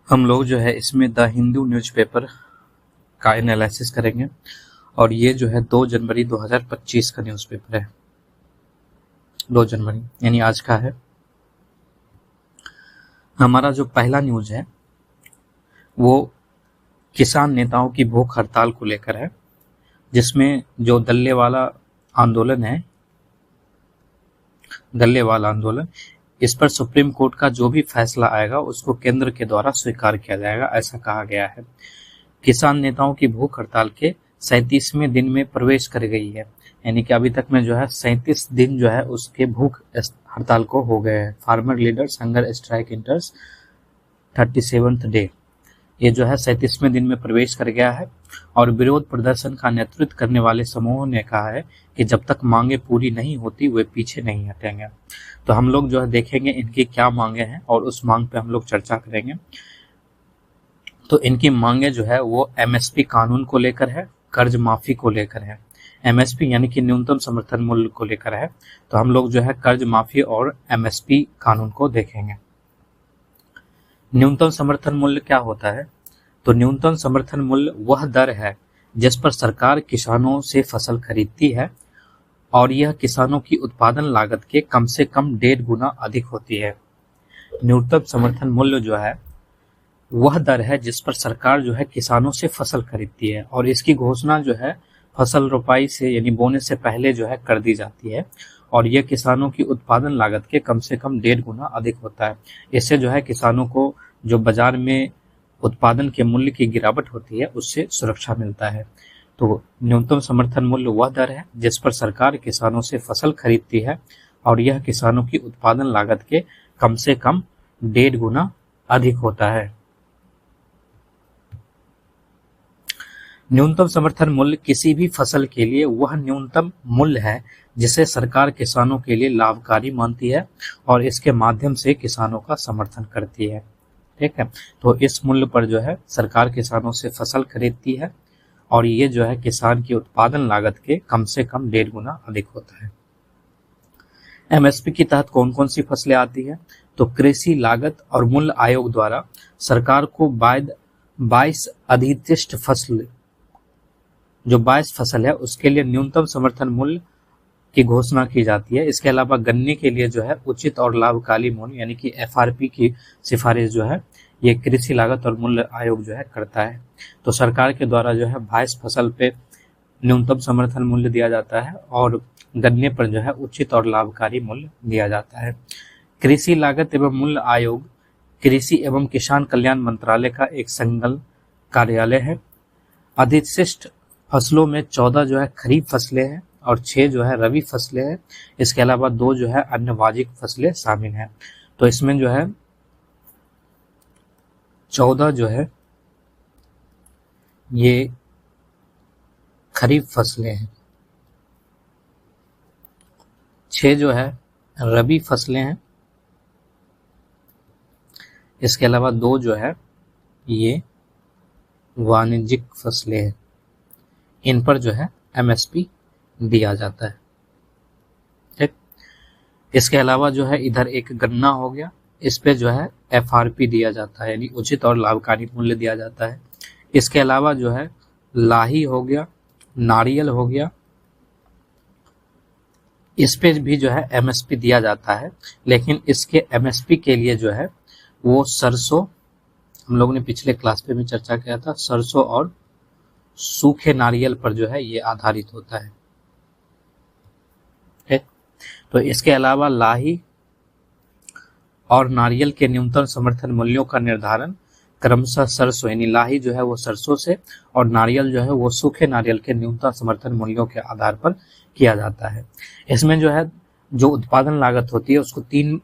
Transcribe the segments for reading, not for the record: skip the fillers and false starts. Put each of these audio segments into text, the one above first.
हम लोग जो है इसमें द हिंदू न्यूज़पेपर का एनालिसिस करेंगे और ये जो है 2 जनवरी 2025 का न्यूज़पेपर है। 2 जनवरी यानी आज का है। हमारा जो पहला न्यूज़ है वो किसान नेताओं की भूख हड़ताल को लेकर है, जिसमें जो दल्लेवाला आंदोलन है, दल्लेवाला आंदोलन, इस पर सुप्रीम कोर्ट का जो भी फैसला आएगा उसको केंद्र के द्वारा स्वीकार किया जाएगा, ऐसा कहा गया है। किसान नेताओं की भूख हड़ताल के 37वें दिन में प्रवेश कर गई है, यानी कि अभी तक में जो है 37 दिन जो है उसके भूख हड़ताल को हो गए हैं। Farmer leaders hunger strike इंटर्स 37th day, ये जो है 37वें दिन में प्रवेश कर गया है और विरोध प्रदर्शन का नेतृत्व करने वाले समूहों ने कहा है कि जब तक मांगे पूरी नहीं होती वे पीछे नहीं हटेंगे। तो हम लोग जो है देखेंगे इनकी क्या मांगे हैं और उस मांग पे हम लोग चर्चा करेंगे। तो इनकी मांगे जो है वो एमएसपी कानून को लेकर है, कर्ज माफी को लेकर है। एमएसपी यानी कि न्यूनतम समर्थन मूल्य को लेकर है। तो हम लोग जो है कर्ज माफी और एमएसपी कानून को देखेंगे। न्यूनतम समर्थन मूल्य क्या होता है? तो न्यूनतम समर्थन मूल्य वह दर है जिस पर सरकार किसानों से फसल खरीदती है और यह किसानों की उत्पादन लागत के कम से कम 1.5 गुना अधिक होती है। न्यूनतम समर्थन मूल्य जो है वह दर है जिस पर सरकार जो है किसानों से फसल खरीदती है और इसकी घोषणा जो है फसल रोपाई से यानी बोने से पहले जो है कर दी जाती है और यह किसानों की उत्पादन लागत के कम से कम 1.5 गुना अधिक होता है। इससे जो है किसानों को जो बाजार में उत्पादन के मूल्य की गिरावट होती है उससे सुरक्षा मिलता है। तो न्यूनतम समर्थन मूल्य वह दर है जिस पर सरकार किसानों से फसल खरीदती है और यह किसानों की उत्पादन लागत के कम से कम 1.5 गुना अधिक होता है। न्यूनतम समर्थन मूल्य किसी भी फसल के लिए वह न्यूनतम मूल्य है जिसे सरकार किसानों के लिए लाभकारी मानती है और इसके माध्यम से किसानों का समर्थन करती है। ठीक है, तो इस मूल्य पर जो है सरकार किसानों से फसल खरीदती है और ये जो है किसान की उत्पादन लागत के कम से कम 1.5 गुना अधिक होता है। एमएसपी के तहत कौन कौन सी फसलें आती है? तो कृषि लागत और मूल्य आयोग द्वारा सरकार को 22 अधिशिष्ट फसल, जो 22 फसल है उसके लिए न्यूनतम समर्थन मूल्य की घोषणा की जाती है। इसके अलावा गन्ने के लिए जो है उचित और लाभकारी मूल्य यानी कि एफआरपी की सिफारिश जो है ये कृषि लागत और मूल्य आयोग जो है करता है। तो सरकार के द्वारा जो है 22 फसल पे न्यूनतम समर्थन मूल्य दिया जाता है और गन्ने पर जो है उचित और लाभकारी मूल्य दिया जाता है। कृषि लागत एवं मूल्य आयोग कृषि एवं किसान कल्याण मंत्रालय का एक संलग्न कार्यालय है। अधिशिष्ट फसलों में 14 जो है खरीफ फसलें हैं और 6 जो है रबी फसलें हैं। इसके अलावा 2 जो है अन्य वाजिब फसलें शामिल हैं। तो इसमें जो है 14 जो है ये खरीफ फसलें हैं, 6 जो है रबी फसलें हैं। इसके अलावा 2 जो है ये वाणिज्यिक फसलें हैं। इन पर जो है एमएसपी दिया जाता है। ठीक, इसके अलावा जो है इधर एक गन्ना हो गया, इस पे जो है एफआरपी दिया जाता है यानी उचित और लाभकारी मूल्य दिया जाता है। इसके अलावा जो है लाही हो गया, नारियल हो गया, इस पे भी जो है एमएसपी दिया जाता है। लेकिन इसके एमएसपी के लिए जो है वो सरसों, हम लोगों ने पिछले क्लास पे भी चर्चा किया था, सरसों और सूखे नारियल पर जो है ये आधारित होता है। ठीक, तो इसके अलावा लाही और नारियल के न्यूनतम समर्थन मूल्यों का निर्धारण क्रमशः सरसों यानी लाही जो है वो सरसों से और नारियल जो है वो सूखे नारियल के न्यूनतम समर्थन मूल्यों के आधार पर किया जाता है। इसमें जो है जो उत्पादन लागत होती है उसको 3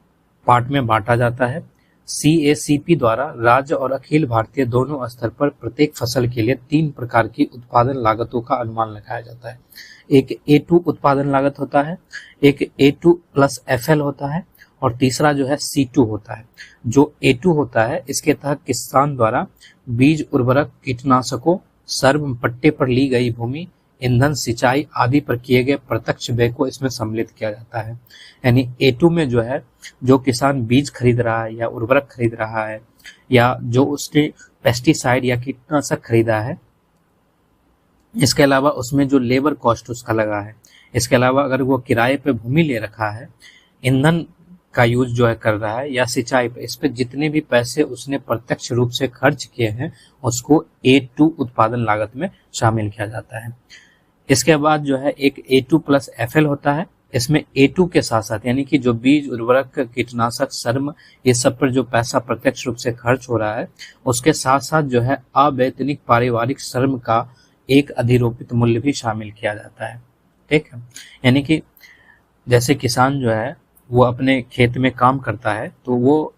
पार्ट में बांटा जाता है। CACP द्वारा राज्य और अखिल भारतीय दोनों स्तर पर प्रत्येक फसल के लिए 3 प्रकार की उत्पादन लागतों का अनुमान लगाया जाता है। एक A2 उत्पादन लागत होता है, एक A2+FL होता है और तीसरा जो है C2 होता है। जो A2 होता है इसके तहत किसान द्वारा बीज, उर्वरक, कीटनाशकों, सर्व पट्टे पर ली गई भूमि, ईंधन, सिंचाई आदि पर किए गए प्रत्यक्ष व्यय को इसमें सम्मिलित किया जाता है। यानी A2 में जो है जो किसान बीज खरीद रहा है या उर्वरक खरीद रहा है या जो उसने पेस्टिसाइड या कीटनाशक खरीदा है, इसके अलावा उसमें जो लेबर कॉस्ट उसका लगा है, इसके अलावा अगर वो किराए पे भूमि ले रखा है, ईंधन का यूज जो है कर रहा है, या सिंचाई पे, इस पे जितने भी पैसे उसने प्रत्यक्ष रूप से खर्च किए हैं उसको A2 उत्पादन लागत में शामिल किया जाता है। इसके बाद जो है एक A2 प्लस FL होता है। इसमें A2 के साथ साथ यानी कि जो बीज, उर्वरक, कीटनाशक, श्रम, ये सब पर जो पैसा प्रत्यक्ष रूप से खर्च हो रहा है, उसके साथ साथ जो है अवैतनिक पारिवारिक श्रम का एक अधिरोपित मूल्य भी शामिल किया जाता है। ठीक है, यानी कि जैसे किसान जो है वो अपने खेत में काम करता है तो वो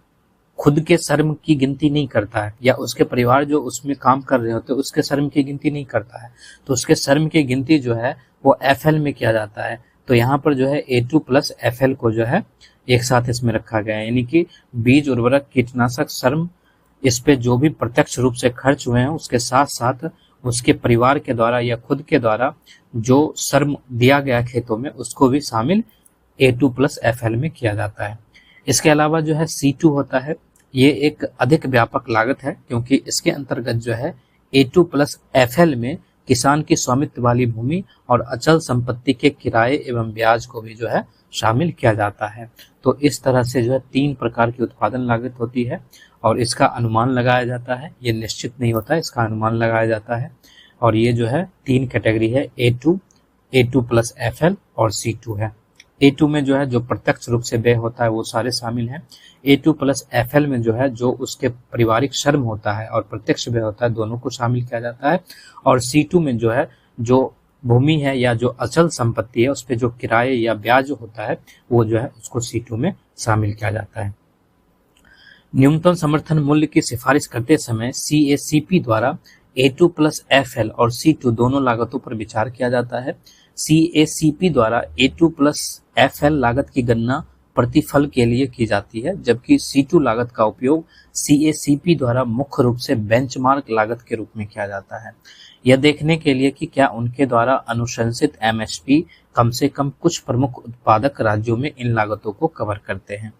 खुद के श्रम की गिनती नहीं करता है, या उसके परिवार जो उसमें काम कर रहे होते हैं उसके श्रम की गिनती नहीं करता है, तो उसके श्रम की गिनती जो है वो FL में किया जाता है। तो यहाँ पर जो है A2 प्लस FL को जो है एक साथ इसमें रखा गया है, यानी कि बीज, उर्वरक, कीटनाशक, श्रम, इस पे जो भी प्रत्यक्ष रूप से खर्च हुए हैं उसके साथ साथ उसके परिवार के द्वारा या खुद के द्वारा जो श्रम दिया गया खेतों में उसको भी शामिल A2 प्लस FL में किया जाता है। इसके अलावा जो है C2 होता है, ये एक अधिक व्यापक लागत है क्योंकि इसके अंतर्गत जो है A2 प्लस FL में किसान की स्वामित्व वाली भूमि और अचल संपत्ति के किराए एवं ब्याज को भी जो है शामिल किया जाता है। तो इस तरह से जो है 3 प्रकार की उत्पादन लागत होती है और इसका अनुमान लगाया जाता है। ये निश्चित नहीं होता है, इसका अनुमान लगाया जाता है। और ये जो है 3 कैटेगरी है, A2 प्लस FL और C2 है। A2 में जो है जो प्रत्यक्ष रूप से व्यय होता है वो सारे शामिल हैं। A2 प्लस FL में जो है जो उसके पारिवारिक श्रम होता है और प्रत्यक्ष व्यय होता है, दोनों को शामिल किया जाता है। और C2 में जो है जो भूमि है या जो अचल संपत्ति है उस पर जो किराए या ब्याज होता है वो जो है उसको C2 में शामिल किया जाता है। न्यूनतम समर्थन मूल्य की सिफारिश करते समय CACP द्वारा A2 प्लस FL और C2 दोनों लागतों पर विचार किया जाता है। CACP द्वारा A2 प्लस FL लागत की गणना प्रतिफल के लिए की जाती है, जबकि C2 लागत का उपयोग CACP द्वारा मुख्य रूप से बेंचमार्क लागत के रूप में किया जाता है, यह देखने के लिए कि क्या उनके द्वारा अनुशंसित MSP कम से कम कुछ प्रमुख उत्पादक राज्यों में इन लागतों को कवर करते हैं।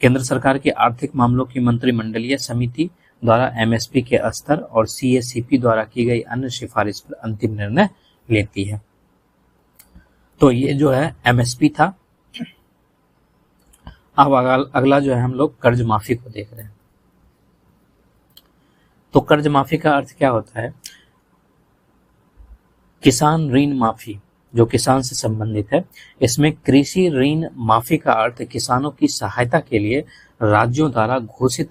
केंद्र सरकार के आर्थिक मामलों की मंत्रिमंडलीय समिति द्वारा MSP के स्तर और CACP द्वारा की गई अन्य सिफारिश पर अंतिम निर्णय लेती है। तो ये जो है MSP था। अब अगला जो है हम लोग कर्ज माफी को देख रहे हैं। तो कर्ज माफी का अर्थ क्या होता है? किसान ऋण माफी जो किसान से संबंधित है, इसमें कृषि ऋण माफी का अर्थ किसानों की सहायता के लिए राज्यों द्वारा घोषित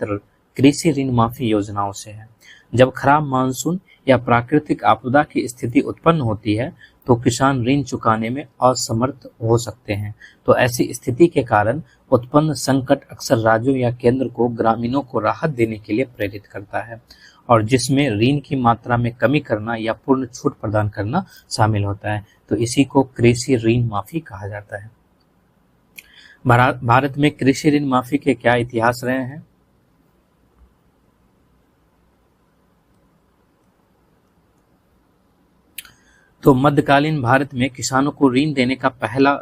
कृषि ऋण माफी योजनाओं से है। जब खराब मानसून या प्राकृतिक आपदा की स्थिति उत्पन्न होती है तो किसान ऋण चुकाने में असमर्थ हो सकते हैं। तो ऐसी स्थिति के कारण उत्पन्न संकट अक्सर राज्यों या केंद्र को ग्रामीणों को राहत देने के लिए प्रेरित करता है, और जिसमें ऋण की मात्रा में कमी करना या पूर्ण छूट प्रदान करना शामिल होता है। तो इसी को कृषि ऋण माफी कहा जाता है। भारत में कृषि ऋण माफी के क्या इतिहास रहे हैं? तो मध्यकालीन भारत में किसानों को ऋण देने का पहला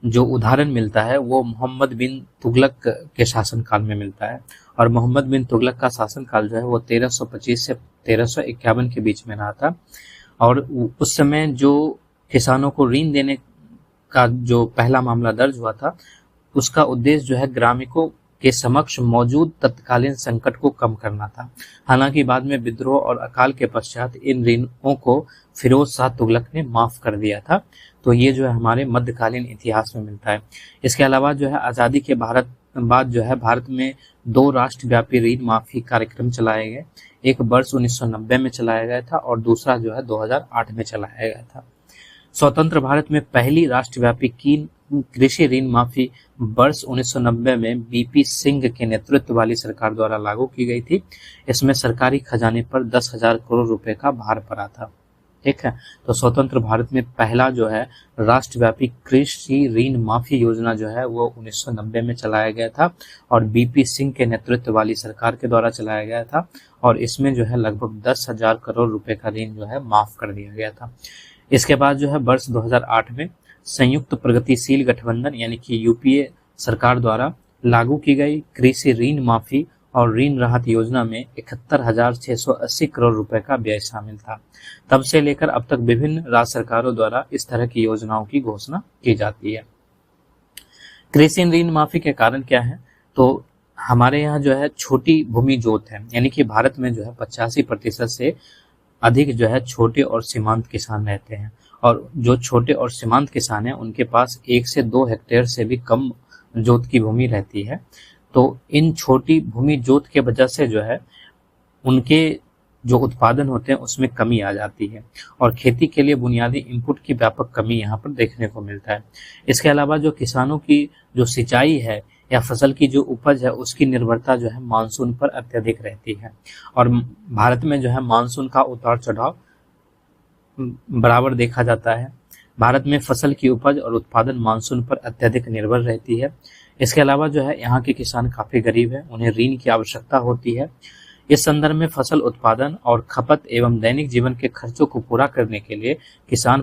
जो उदाहरण मिलता है वो मोहम्मद बिन तुगलक के शासनकाल में मिलता है। और मोहम्मद बिन तुगलक का शासनकाल जो है वो 1325 से 1351 के बीच में रहा था। और उस समय जो किसानों को ऋण देने का जो पहला मामला दर्ज हुआ था उसका उद्देश्य जो है ग्रामीणों के समक्ष मौजूद तत्कालीन संकट को कम करना था। हालांकि बाद में विद्रोह और अकाल के पश्चात इन ऋणों को फिरोज शाह तुगलक ने माफ कर दिया था। तो ये जो है हमारे मध्यकालीन इतिहास में मिलता है। इसके अलावा जो है आज़ादी के बाद जो है भारत में 2 राष्ट्रव्यापी ऋण माफी कार्यक्रम चलाए गए। एक वर्ष 1990 में चलाया गया था और दूसरा जो है 2008 में चलाया गया था। स्वतंत्र भारत में पहली राष्ट्रव्यापी कृषि ऋण माफी वर्ष 1990 में बीपी सिंह के नेतृत्व वाली सरकार द्वारा लागू की गई थी। इसमें सरकारी खजाने पर 10,000 करोड़ रुपए का भार पड़ा था। ठीक है, तो स्वतंत्र भारत में पहला जो है राष्ट्रव्यापी कृषि ऋण माफी योजना जो है वो 1990 में चलाया गया था और बीपी सिंह के नेतृत्व वाली सरकार के द्वारा चलाया गया था। और इसमें जो है लगभग 10,000 करोड़ रुपए का ऋण जो है माफ कर दिया गया था। इसके बाद जो है वर्ष 2008 में संयुक्त प्रगतिशील गठबंधन यानी कि UPA सरकार द्वारा लागू की गई कृषि ऋण माफी और ऋण राहत योजना में 71,680 करोड़ रुपए का व्यय शामिल था। तब से लेकर अब तक विभिन्न राज्य सरकारों द्वारा इस तरह की योजनाओं की घोषणा की जाती है। कृषि ऋण माफी के कारण क्या है, तो हमारे यहाँ जो है छोटी भूमि जोत है, यानी कि भारत में जो है 85% से अधिक जो है छोटे और सीमांत किसान रहते हैं, और जो छोटे और सीमांत किसान हैं उनके पास 1 से 2 हेक्टेयर से भी कम जोत की भूमि रहती है। तो इन छोटी भूमि जोत के वजह से जो है उनके जो उत्पादन होते हैं उसमें कमी आ जाती है, और खेती के लिए बुनियादी इनपुट की व्यापक कमी यहाँ पर देखने को मिलता है। इसके अलावा जो किसानों की जो सिंचाई है या फसल की जो उपज है उसकी निर्भरता जो है मानसून पर अत्यधिक रहती है, और भारत में जो है मानसून का उतार चढ़ाव बराबर देखा जाता है। भारत में फसल की उपज और उत्पादन मानसून पर अत्यधिक निर्भर रहती है। इसके अलावा जो है यहाँ के किसान काफी गरीब है, उन्हें ऋण की आवश्यकता होती है। इस संदर्भ में फसल उत्पादन और खपत एवं दैनिक जीवन के खर्चों को पूरा करने के लिए किसान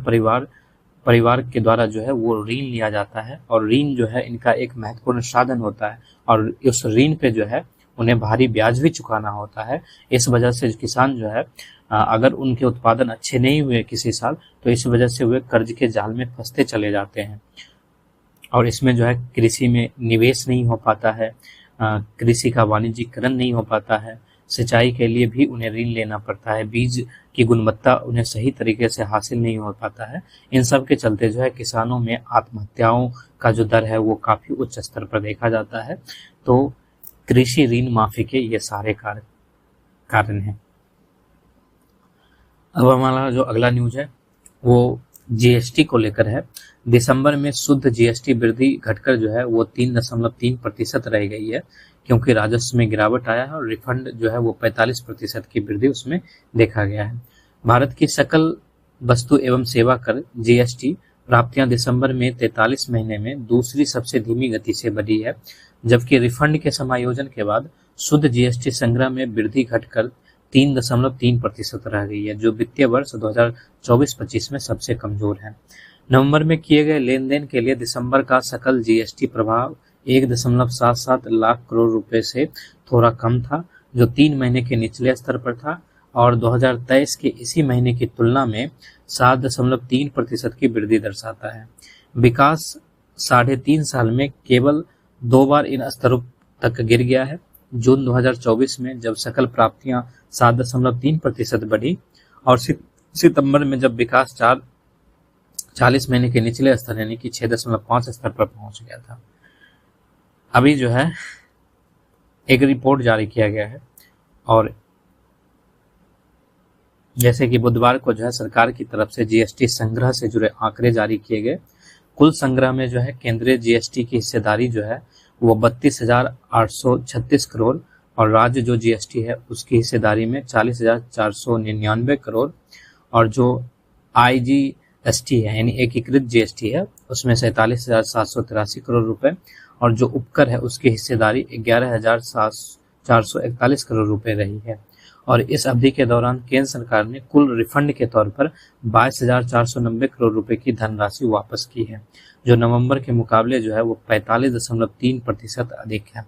परिवार के द्वारा जो है वो ऋण लिया जाता है, और ऋण जो है इनका एक महत्वपूर्ण साधन होता है, और उस ऋण पे जो है उन्हें भारी ब्याज भी चुकाना होता है। इस वजह से किसान जो है अगर उनके उत्पादन अच्छे नहीं हुए किसी साल, तो इस वजह से वे कर्ज के जाल में फंसते चले जाते हैं, और इसमें जो है कृषि में निवेश नहीं हो पाता है, कृषि का वाणिज्यिकरण नहीं हो पाता है, सिंचाई के लिए भी उन्हें ऋण लेना पड़ता है, बीज की गुणवत्ता उन्हें सही तरीके से हासिल नहीं हो पाता है। इन सब के चलते जो है किसानों में आत्महत्याओं का जो दर है वो काफी उच्च स्तर पर देखा जाता है। तो कृषि ऋण माफी के ये सारे कारण हैं। अब हमारा जो अगला न्यूज है वो जीएसटी को लेकर है। दिसंबर में शुद्ध जीएसटी वृद्धि घटकर जो है वो 3.3% रह गई है, क्योंकि राजस्व में गिरावट आया है, और रिफंड जो है वो 45% की वृद्धि उसमें देखा गया है। भारत की सकल वस्तु एवं सेवा कर जीएसटी प्राप्तियां दिसंबर में 43 महीने में दूसरी सबसे धीमी गति से बढ़ी है, जबकि रिफंड के समायोजन के बाद शुद्ध जीएसटी संग्रह में वृद्धि घटकर 3.3% रह गई है, जो वित्तीय वर्ष 2024-25 में सबसे कमजोर है। नवंबर में किए गए लेन देन के लिए दिसंबर का सकल जीएसटी प्रभाव 1.77 लाख करोड़ रुपए से थोड़ा कम था, जो 3 महीने के निचले स्तर पर था, और 2023 के इसी महीने की तुलना में 7.3% की वृद्धि दर्शाता है। विकास 3.5 साल में केवल 2 बार इन स्तरों तक गिर गया है। जून 2024 में जब सकल प्राप्तियां 7.3% बढ़ी, और सितंबर में जब विकास 40 महीने के निचले स्तर यानी कि 6.5 स्तर पर पहुंच गया था। अभी जो है एक रिपोर्ट जारी किया गया है, और जैसे कि बुधवार को जो है सरकार की तरफ से जीएसटी संग्रह से जुड़े आंकड़े जारी किए गए। कुल संग्रह में जो है केंद्रीय जीएसटी की हिस्सेदारी जो है वो 32,836 करोड़, और राज्य जो जीएसटी है उसकी हिस्सेदारी में 40,499 करोड़, और जो आईजीएसटी है यानी एकीकृत जीएसटी है उसमें 47,783 करोड़ रुपए, और जो उपकर है उसकी हिस्सेदारी 11,441 करोड़ रुपए रही है। और इस अवधि के दौरान केंद्र सरकार ने कुल रिफंड के तौर पर 22,490 करोड़ रुपए की धनराशि वापस की है, जो नवंबर के मुकाबले जो है वो 45.3% अधिक है।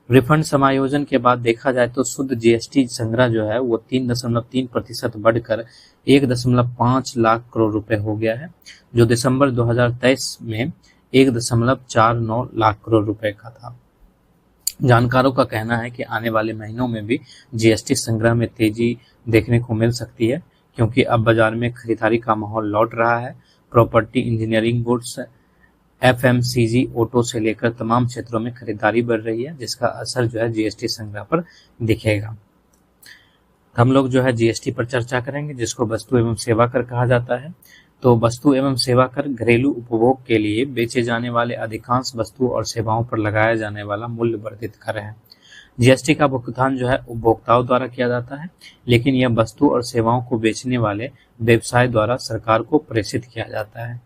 रिफंड समायोजन के बाद देखा जाए तो शुद्ध जीएसटी संग्रह जो है वो 3.3% बढ़कर 1.5 लाख करोड़ रुपए हो गया है, जो दिसंबर 2023 में 1.49 लाख करोड़ रुपए का था। जानकारों का कहना है कि आने वाले महीनों में भी जीएसटी संग्रह में तेजी देखने को मिल सकती है, क्योंकि अब बाजार में खरीदारी का माहौल लौट रहा है। Property, engineering goods, FMCG, auto से लेकर तमाम क्षेत्रों में खरीदारी बढ़ रही है, जिसका असर जो है जीएसटी संग्रह पर दिखेगा। हम लोग जो है जीएसटी पर चर्चा करेंगे, जिसको वस्तु एवं सेवा कर कहा जाता है। तो वस्तु एवं सेवा कर घरेलू उपभोग के लिए बेचे जाने वाले अधिकांश वस्तुओं और सेवाओं पर लगाया जाने वाला मूल्य वर्धित कर है। जीएसटी का भुगतान जो है उपभोक्ताओं द्वारा किया जाता है, लेकिन यह वस्तु और सेवाओं को बेचने वाले व्यवसाय द्वारा सरकार को प्रेषित किया जाता है।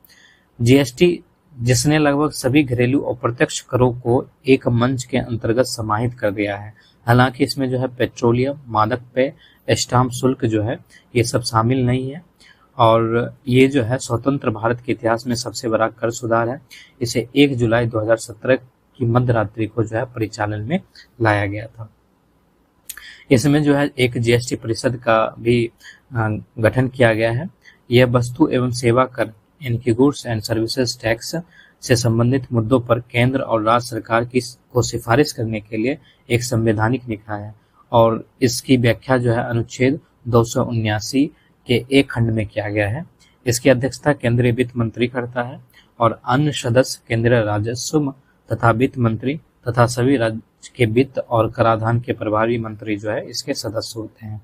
जीएसटी जिसने लगभग सभी घरेलू अप्रत्यक्ष करों को एक मंच के अंतर्गत समाहित कर दिया है। हालांकि इसमें जो है पेट्रोलियम, मादक पेय, स्टाम्प शुल्क जो है ये सब शामिल नहीं है, और ये जो है स्वतंत्र भारत के इतिहास में सबसे बड़ा कर सुधार है। इसे 1 जुलाई 2017 की मध्य रात्रि को जो है परिचालन में लाया गया था। इसमें जो है एक जीएसटी परिषद का भी गठन किया गया है। यह वस्तु एवं सेवा कर इनकी गुड्स एंड सर्विसेज टैक्स से संबंधित मुद्दों पर केंद्र और राज्य सरकार को सिफारिश करने के लिए एक संवैधानिक निकाय है और इसकी व्याख्या जो है अनुच्छेद 279 के एक खंड में किया गया है। इसकी अध्यक्षता केंद्रीय वित्त मंत्री करता है और अन्य सदस्य केंद्रीय राजस्व तथा वित्त मंत्री तथा सभी राज्य के वित्त और कराधान के प्रभारी मंत्री जो है इसके सदस्य होते हैं।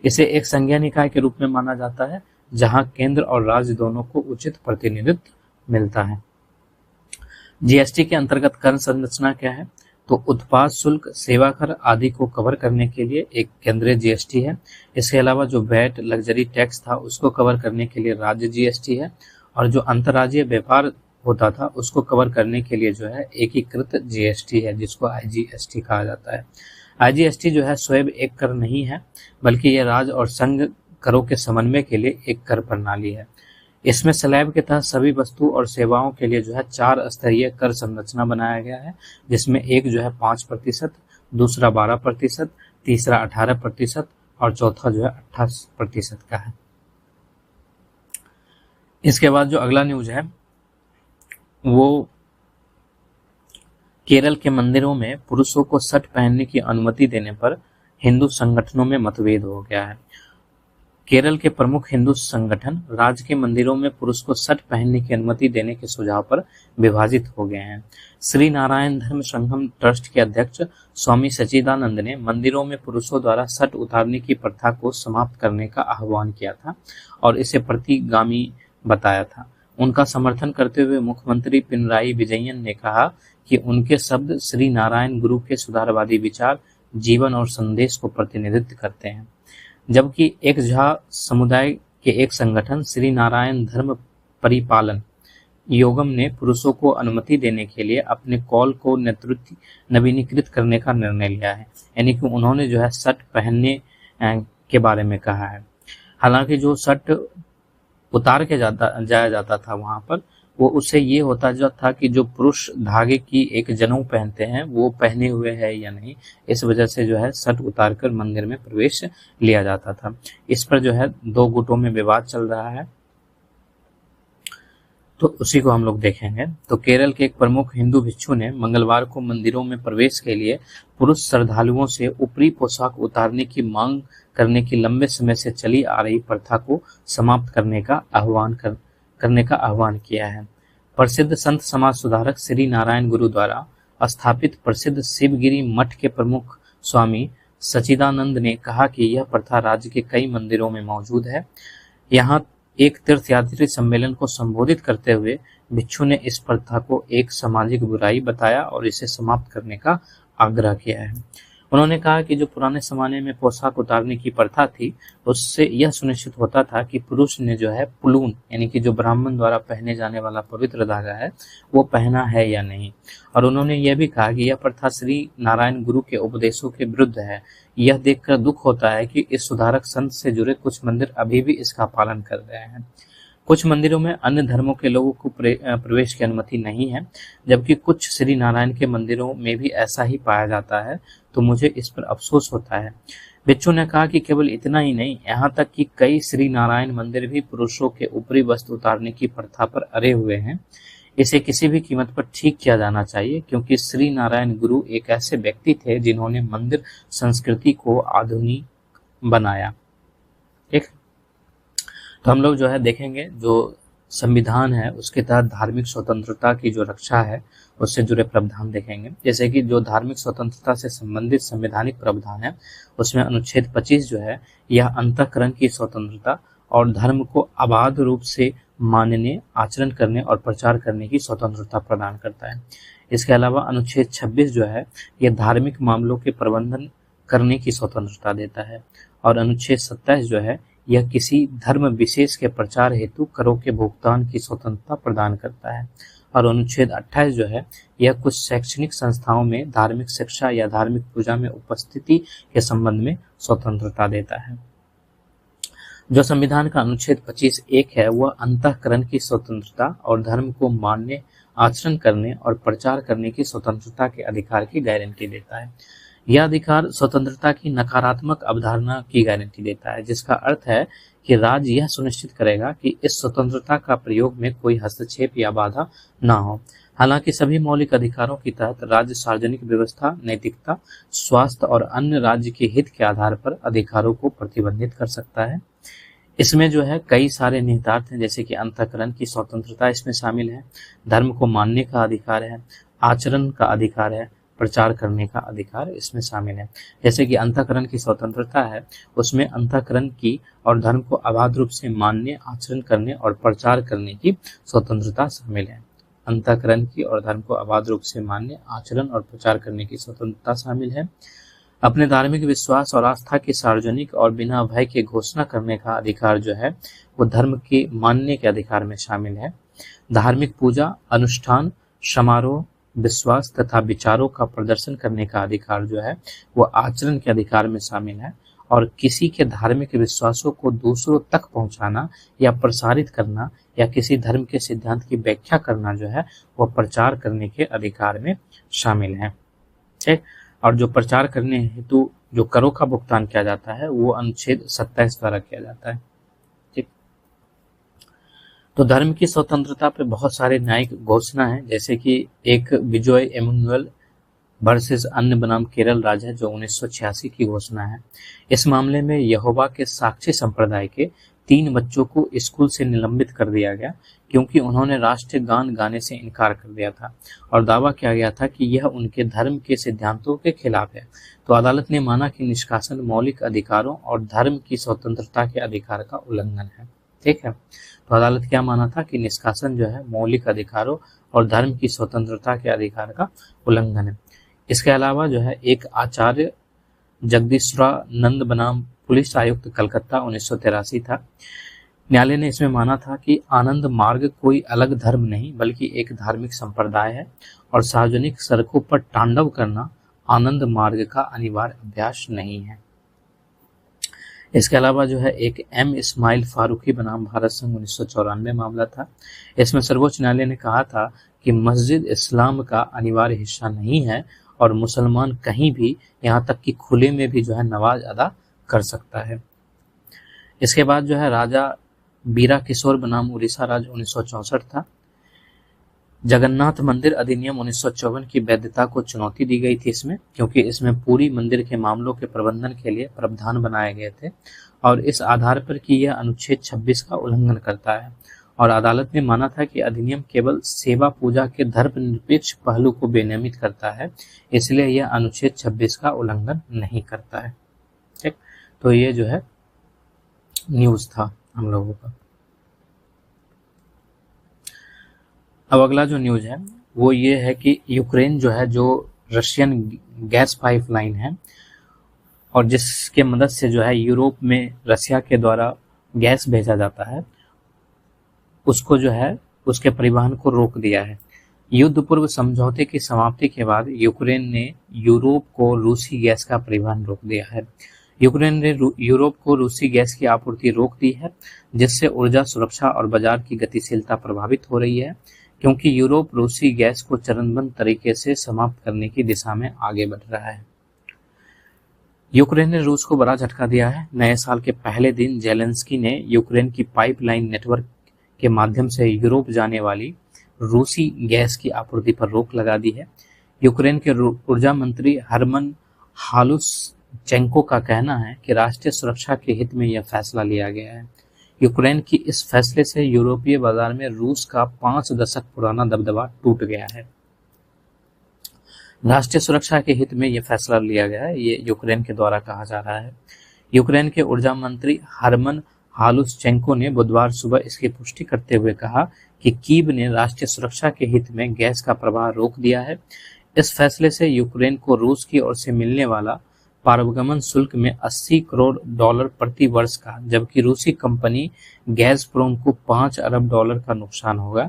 इसे एक संघीय निकाय के रूप में माना जाता है जहां केंद्र और राज्य दोनों को उचित प्रतिनिधित्व मिलता है। जीएसटी के अंतर्गत कर संरचना क्या है? तो उत्पाद शुल्क, सेवा कर आदि को कवर करने के लिए एक केंद्रीय जीएसटी है। इसके अलावा जो वैट लग्जरी टैक्स था उसको कवर करने के लिए राज्य जीएसटी है और जो अंतर्राज्यीय व्यापार होता था उसको कवर करने के लिए जो है एकीकृत जीएसटी है जिसको आईजीएसटी कहा जाता है। आईजीएसटी जो है स्वयं एक कर नहीं है बल्कि यह राज्य और संघ करों के समन्वय के लिए एक कर प्रणाली है। इसमें स्लैब के तहत सभी वस्तु और सेवाओं के लिए जो है 4 स्तरीय कर संरचना बनाया गया है जिसमें एक जो है 5%, दूसरा 12%, तीसरा 18% और चौथा जो है 28% का है। इसके बाद जो अगला न्यूज है वो केरल के मंदिरों में पुरुषों को शर्ट पहनने की अनुमति देने पर हिंदू संगठनों में मतभेद हो गया है। केरल के प्रमुख हिंदू संगठन राज्य के मंदिरों में पुरुष को शर्ट पहनने की अनुमति देने के सुझाव पर विभाजित हो गए हैं। श्री नारायण धर्म संगम ट्रस्ट के अध्यक्ष स्वामी सच्चिदानंद ने मंदिरों में पुरुषों द्वारा शर्ट उतारने की प्रथा को समाप्त करने का आह्वान किया था और इसे प्रतिगामी बताया था। उनका समर्थन करते हुए मुख्यमंत्री पिनराई विजयन ने कहा कि उनके शब्द श्री नारायण गुरु के सुधारवादी विचार, जीवन और संदेश को प्रतिनिधित्व करते हैं। जबकि एक झा समुदाय के एक संगठन श्री नारायण धर्म परिपालन योगम ने पुरुषों को अनुमति देने के लिए अपने कॉल को नवीनीकृत करने का निर्णय लिया है, यानी कि उन्होंने जो है शर्ट पहनने के बारे में कहा है। हालांकि जो शर्ट उतार के जाया जाता था वहां पर वो उससे ये होता जो था कि जो पुरुष धागे की एक जनेऊ पहनते हैं वो पहने हुए है या नहीं, इस वजह से जो है शर्ट उतारकर मंदिर में प्रवेश लिया जाता था। इस पर जो है 2 गुटों में विवाद चल रहा है तो उसी को हम लोग देखेंगे। तो केरल के एक प्रमुख हिंदू भिक्षु ने मंगलवार को मंदिरों में प्रवेश के लिए पुरुष श्रद्धालुओं से ऊपरी पोशाक उतारने की मांग करने की लंबे समय से चली आ रही प्रथा को समाप्त करने का आह्वान किया है। प्रसिद्ध संत समाज सुधारक श्री नारायण गुरु द्वारा स्थापित प्रसिद्ध शिवगिरी मठ के प्रमुख स्वामी सच्चिदानंद ने कहा कि यह प्रथा राज्य के कई मंदिरों में मौजूद है। यहाँ एक तीर्थयात्री सम्मेलन को संबोधित करते हुए भिक्षु ने इस प्रथा को एक सामाजिक बुराई बताया और इसे समाप्त करने का आग्रह किया है। उन्होंने कहा कि जो पुराने जमाने में पोशाक उतारने की प्रथा थी उससे यह सुनिश्चित होता था कि पुरुष ने जो है पुलून यानी कि जो ब्राह्मण द्वारा पहने जाने वाला पवित्र धागा है वो पहना है या नहीं। और उन्होंने यह भी कहा कि यह प्रथा श्री नारायण गुरु के उपदेशों के विरुद्ध है। यह देखकर दुख होता है कि इस सुधारक संत से जुड़े कुछ मंदिर अभी भी इसका पालन कर रहे हैं। कुछ मंदिरों में अन्य धर्मों के लोगों को प्रवेश की अनुमति नहीं है, जबकि कुछ श्री नारायण के मंदिरों में भी ऐसा ही पाया जाता है, तो मुझे इस पर अफसोस होता है। भिक्षु ने कहा कि केवल इतना ही नहीं, यहाँ तक कि कई श्री नारायण मंदिर भी पुरुषों के ऊपरी वस्त्र उतारने की प्रथा पर अड़े हुए हैं। इसे किसी भी कीमत पर ठीक किया जाना चाहिए, क्योंकि श्री नारायण गुरु एक ऐसे व्यक्ति थे जिन्होंने मंदिर संस्कृति को आधुनिक बनाया। ठीक, तो हम लोग जो है देखेंगे जो संविधान है उसके तहत धार्मिक स्वतंत्रता की जो रक्षा है उससे जुड़े प्रावधान देखेंगे। जैसे कि जो धार्मिक स्वतंत्रता से संबंधित संवैधानिक प्रावधान है उसमें अनुच्छेद 25 जो है यह अंतःकरण की स्वतंत्रता और धर्म को अबाध रूप से मानने, आचरण करने और प्रचार करने की स्वतंत्रता प्रदान करता है। इसके अलावा अनुच्छेद 26 जो है यह धार्मिक मामलों के प्रबंधन करने की स्वतंत्रता देता है और अनुच्छेद 27 जो है यह किसी धर्म विशेष के प्रचार हेतु करों के भुगतान की स्वतंत्रता प्रदान करता है और अनुच्छेद 28 जो है यह कुछ शैक्षणिक संस्थाओं में धार्मिक शिक्षा या धार्मिक पूजा में उपस्थिति के संबंध में स्वतंत्रता देता है। जो संविधान का अनुच्छेद 25(1) है वह अंतःकरण की स्वतंत्रता और धर्म को मानने, आचरण करने और प्रचार करने की स्वतंत्रता के अधिकार की गारंटी देता है। यह अधिकार स्वतंत्रता की नकारात्मक अवधारणा की गारंटी देता है, जिसका अर्थ है कि राज्य यह सुनिश्चित करेगा कि इस स्वतंत्रता का प्रयोग में कोई हस्तक्षेप या बाधा न हो। हालांकि सभी मौलिक अधिकारों के तहत राज्य सार्वजनिक व्यवस्था, नैतिकता, स्वास्थ्य और अन्य राज्य के हित के आधार पर अधिकारों को प्रतिबंधित कर सकता है। इसमें जो है कई सारे निहितार्थ हैं, जैसे कि अंतःकरण की स्वतंत्रता इसमें शामिल है, धर्म को मानने का अधिकार है, आचरण का अधिकार है, प्रचार करने का अधिकार इसमें शामिल है। जैसे कि अंतःकरण की स्वतंत्रता है, उसमें अंतःकरण की और धर्म को अबाध रूप से मानने, आचरण करने और प्रचार करने की स्वतंत्रता शामिल है। अंतःकरण की और धर्म को अबाध रूप से मानने, आचरण और प्रचार करने की स्वतंत्रता शामिल है। अपने धार्मिक विश्वास और आस्था की सार्वजनिक और बिना भय के घोषणा करने का अधिकार जो है वो धर्म के मानने के अधिकार में शामिल है। धार्मिक पूजा, अनुष्ठान, समारोह, विश्वास तथा विचारों का प्रदर्शन करने का अधिकार जो है वो आचरण के अधिकार में शामिल है। और किसी के धार्मिक विश्वासों को दूसरों तक पहुंचाना या प्रसारित करना या किसी धर्म के सिद्धांत की व्याख्या करना जो है वह प्रचार करने के अधिकार में शामिल है। ठीक। और जो प्रचार करने हेतु जो करों का भुगतान किया जाता है वो अनुच्छेद 27 द्वारा किया जाता है। ठीक। तो धर्म की स्वतंत्रता पे बहुत सारे न्यायिक घोषणा है, जैसे कि एक विजय एमुनुअल वर्सेस अन्य बनाम केरल राज्य है जो 1986 की घोषणा है। इस मामले में यहोवा के साक्षी संप्रदाय के 3 बच्चों को स्कूल से निलंबित कर दिया गया क्योंकि उन्होंने राष्ट्रीय गान गाने से इनकार कर दिया था और दावा किया गया था कि यह उनके धर्म के सिद्धांतों के खिलाफ है। तो अदालत ने माना कि निष्कासन मौलिक अधिकारों और धर्म की स्वतंत्रता के अधिकार का उल्लंघन है। ठीक है। तो अदालत क्या माना था कि निष्कासन जो है मौलिक अधिकारों और धर्म की स्वतंत्रता के अधिकार का उल्लंघन है। इसके अलावा जो है एक आचार्य जगदीश्वरानंद बनाम पुलिस आयुक्त कलकत्ता 1983 था। न्यायालय ने इसमें माना था कि आनंद मार्ग कोई अलग धर्म नहीं बल्कि एक धार्मिक संप्रदाय है और सार्वजनिक सड़कों पर तांडव करना आनंद मार्ग का अनिवार्य अभ्यास नहीं है। इसके अलावा जो है एक एम इस्माइल फारूकी बनाम भारत संघ 1994 मामला था। इसमें सर्वोच्च न्यायालय ने कहा था कि मस्जिद इस्लाम का अनिवार्य हिस्सा नहीं है और मुसलमान कहीं भी यहाँ तक कि खुले में भी जो है नमाज अदा कर सकता है। इसके बाद जो है राजा बीरा किशोर बनाम उड़ीसा राज्य 1964 था। जगन्नाथ मंदिर अधिनियम 1954 की वैधता को चुनौती दी गई थी इसमें, क्योंकि इसमें पूरी मंदिर के मामलों के प्रबंधन के लिए प्रावधान बनाए गए थे और इस आधार पर कि यह अनुच्छेद 26 का उल्लंघन करता है। और अदालत ने माना था कि अधिनियम केवल सेवा पूजा के धर्मनिरपेक्ष पहलू को विनियमित करता है, इसलिए यह अनुच्छेद 26 का उल्लंघन नहीं करता है। ठीक। तो ये जो है न्यूज था हम लोगों का। अब अगला जो न्यूज है वो ये है कि यूक्रेन जो है जो रशियन गैस पाइपलाइन है और जिसके मदद से जो है यूरोप में रशिया के द्वारा गैस भेजा जाता है, उसको जो है उसके परिवहन को रोक दिया है। युद्ध पूर्व समझौते की समाप्ति के बाद यूक्रेन ने यूरोप को रूसी गैस का परिवहन रोक दिया है। यूक्रेन ने यूरोप को रूसी गैस की आपूर्ति रोक दी है, जिससे ऊर्जा सुरक्षा और बाजार की गतिशीलता प्रभावित हो रही है, क्योंकि यूरोप रूसी गैस को चरणबद्ध तरीके से समाप्त करने की दिशा में आगे बढ़ रहा है। यूक्रेन ने रूस को बड़ा झटका दिया है। नए साल के पहले दिन जेलेंस्की ने यूक्रेन की पाइपलाइन नेटवर्क के माध्यम से यूरोप जाने वाली रूसी गैस की आपूर्ति पर रोक लगा दी है। यूक्रेन के ऊर्जा मंत्री हरमन हालुशचेंको का कहना है कि राष्ट्रीय सुरक्षा के हित में यह फैसला लिया गया है। यूक्रेन की इस फैसले से यूरोपीय बाजार में रूस का 5 दशक पुराना दबदबा टूट गया है। राष्ट्रीय सुरक्षा के हित में यह फैसला लिया गया है, ये यूक्रेन के द्वारा कहा जा रहा है। यूक्रेन के ऊर्जा मंत्री हरमन हालुशचेंको ने बुधवार सुबह इसकी पुष्टि करते हुए कहा कि कीव ने राष्ट्रीय सुरक्षा के हित में गैस का प्रवाह रोक दिया है। इस फैसले से यूक्रेन को रूस की ओर से मिलने वाला पारगमन शुल्क में $80 करोड़ प्रति वर्ष का, जबकि रूसी कंपनी गैज़प्रोम को $5 अरब का नुकसान होगा।